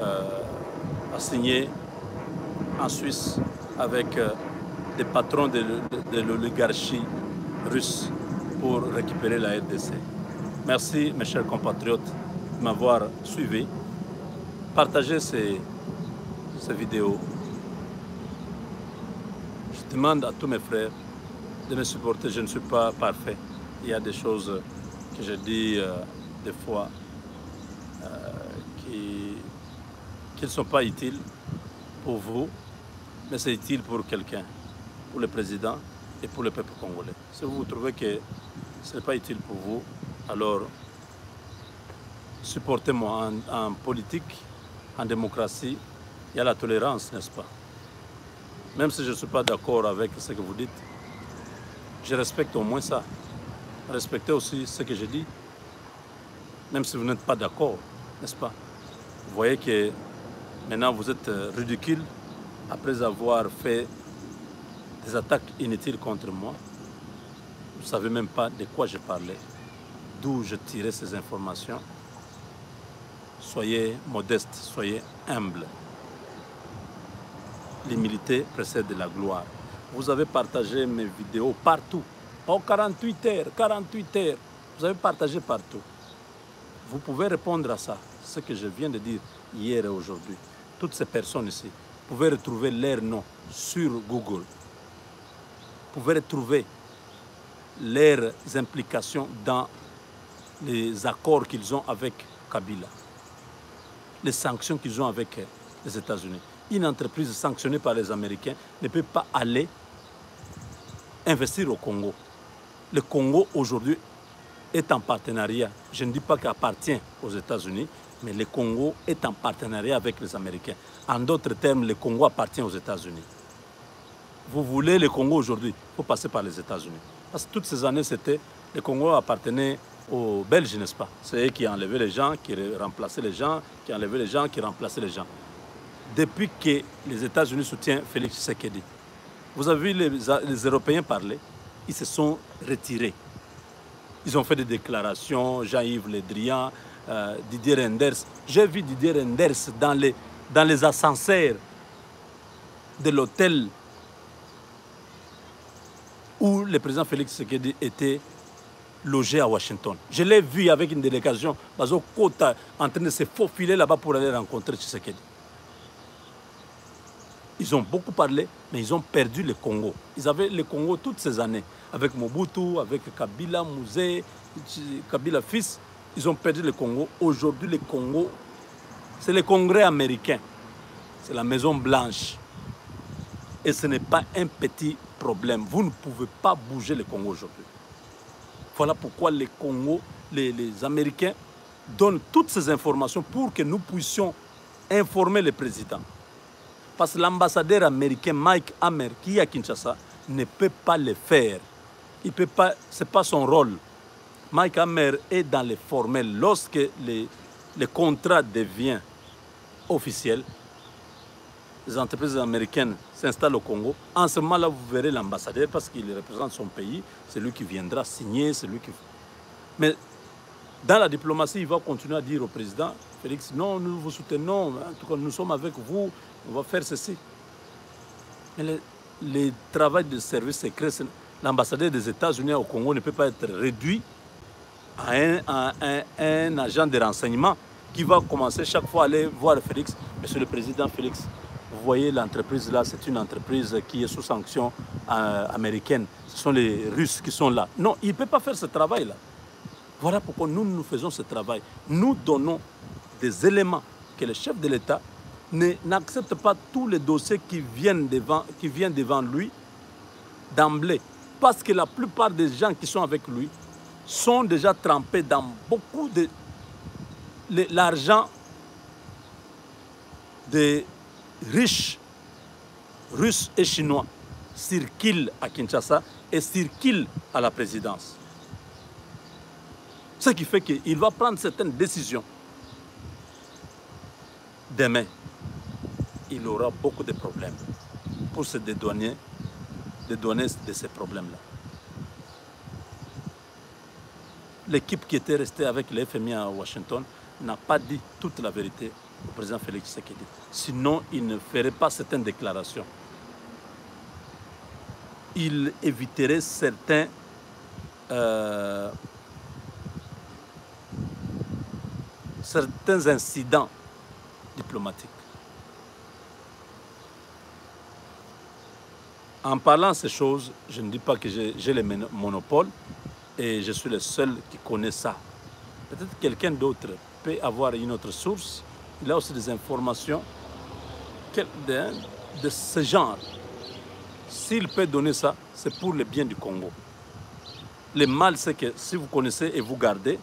a signé en Suisse avec des patrons de l'oligarchie russe pour récupérer la RDC. Merci mes chers compatriotes de m'avoir suivi. Partagez ces vidéos. Je demande à tous mes frères de me supporter. Je ne suis pas parfait. Il y a des choses que je dis des fois qui ne sont pas utiles pour vous, mais c'est utile pour quelqu'un, pour le président et pour le peuple congolais. Si vous trouvez que ce n'est pas utile pour vous, alors supportez-moi. En politique, en démocratie, il y a la tolérance, n'est-ce pas? Même si je ne suis pas d'accord avec ce que vous dites, je respecte au moins ça. Respectez aussi ce que je dis, même si vous n'êtes pas d'accord, n'est-ce pas? Vous voyez que maintenant vous êtes ridicule après avoir fait des attaques inutiles contre moi. Vous ne savez même pas de quoi je parlais, d'où je tirais ces informations. Soyez modeste, soyez humble. L'humilité précède la gloire. Vous avez partagé mes vidéos partout. Oh, 48 heures, 48 heures. Vous avez partagé partout. Vous pouvez répondre à ça, ce que je viens de dire hier et aujourd'hui. Toutes ces personnes ici, vous pouvez retrouver leurs noms sur Google. Vous pouvez retrouver leurs implications dans les accords qu'ils ont avec Kabila, les sanctions qu'ils ont avec les États-Unis. Une entreprise sanctionnée par les Américains ne peut pas aller investir au Congo. Le Congo aujourd'hui est en partenariat. Je ne dis pas qu'il appartient aux États-Unis, mais le Congo est en partenariat avec les Américains. En d'autres termes, le Congo appartient aux États-Unis. Vous voulez le Congo aujourd'hui, il faut passer par les États-Unis. Parce que toutes ces années, le Congo appartenait aux Belges, n'est-ce pas? C'est eux qui enlevaient les gens, qui remplaçaient les gens, qui enlevaient les gens, qui remplaçaient les gens. Depuis que les États-Unis soutiennent Félix Tshisekedi, vous avez vu les Européens parler, ils se sont retirés. Ils ont fait des déclarations, Jean-Yves Le Drian, Didier Reynders. J'ai vu Didier Reynders dans les ascenseurs de l'hôtel où le président Félix Tshisekedi était logé à Washington. Je l'ai vu avec une délégation, Bazo Kota, en train de se faufiler là-bas pour aller rencontrer Tshisekedi. Ils ont beaucoup parlé, mais ils ont perdu le Congo. Ils avaient le Congo toutes ces années, avec Mobutu, avec Kabila, Mouzé, Kabila fils. Ils ont perdu le Congo. Aujourd'hui, le Congo, c'est le Congrès américain. C'est la Maison Blanche. Et ce n'est pas un petit problème. Vous ne pouvez pas bouger le Congo aujourd'hui. Voilà pourquoi les Congo, les Américains donnent toutes ces informations pour que nous puissions informer le président. Parce que l'ambassadeur américain Mike Hammer, qui est à Kinshasa, ne peut pas le faire. Il peut pas, ce n'est pas son rôle. Mike Hammer est dans le formel. Lorsque le contrat devient officiel, les entreprises américaines s'installent au Congo. En ce moment-là, vous verrez l'ambassadeur parce qu'il représente son pays. C'est lui qui viendra signer, c'est lui qui... Mais dans la diplomatie, il va continuer à dire au président Félix, non, nous vous soutenons, en tout cas, nous sommes avec vous, on va faire ceci. Mais le travail de service secret, l'ambassadeur des États-Unis au Congo ne peut pas être réduit à un agent de renseignement qui va commencer chaque fois à aller voir Félix. Monsieur le Président Félix, vous voyez l'entreprise là, c'est une entreprise qui est sous sanction américaine. Ce sont les Russes qui sont là. Non, il ne peut pas faire ce travail-là. Voilà pourquoi nous faisons ce travail. Nous donnons des éléments que le chef de l'État n'accepte pas tous les dossiers qui viennent devant lui d'emblée. Parce que la plupart des gens qui sont avec lui sont déjà trempés dans beaucoup de... L'argent des riches russes et chinois circule à Kinshasa et circule à la présidence. Ce qui fait qu'il va prendre certaines décisions. Demain, il aura beaucoup de problèmes pour se dédouaner de ces problèmes-là. L'équipe qui était restée avec le FMI à Washington n'a pas dit toute la vérité au président Félix Tshisekedi. Sinon, il ne ferait pas certaines déclarations. Il éviterait certains incidents diplomatiques. En parlant ces choses, je ne dis pas que j'ai le monopole et je suis le seul qui connaît ça. Peut-être quelqu'un d'autre peut avoir une autre source. Il a aussi des informations de ce genre. S'il peut donner ça, c'est pour le bien du Congo. Le mal, c'est que si vous connaissez et vous gardez,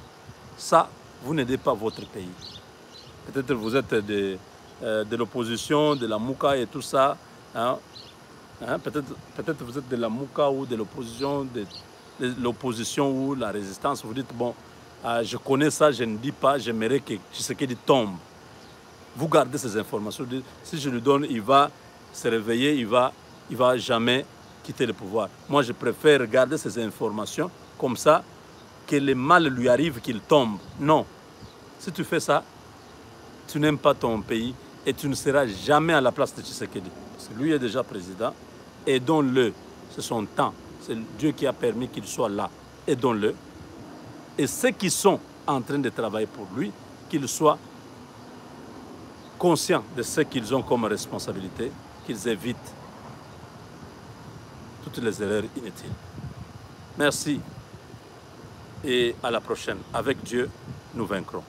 ça, vous n'aidez pas votre pays. Peut-être vous êtes de l'opposition, de la Mouka et tout ça. Hein? Peut-être vous êtes de la Mouka ou de l'opposition ou la résistance. Vous dites, bon, je connais ça, je ne dis pas, j'aimerais que Tshisekedi tombe. Vous gardez ces informations. Si je lui donne, il va se réveiller, il va jamais quitter le pouvoir. Moi, je préfère garder ces informations comme ça, que le mal lui arrive, qu'il tombe. Non. Si tu fais ça, tu n'aimes pas ton pays et tu ne seras jamais à la place de Tshisekedi. Parce que lui est déjà président. Aidons-le. C'est son temps. C'est Dieu qui a permis qu'il soit là. Aidons-le. Et ceux qui sont en train de travailler pour lui, qu'ils soient conscients de ce qu'ils ont comme responsabilité, qu'ils évitent toutes les erreurs inutiles. Merci et à la prochaine. Avec Dieu, nous vaincrons.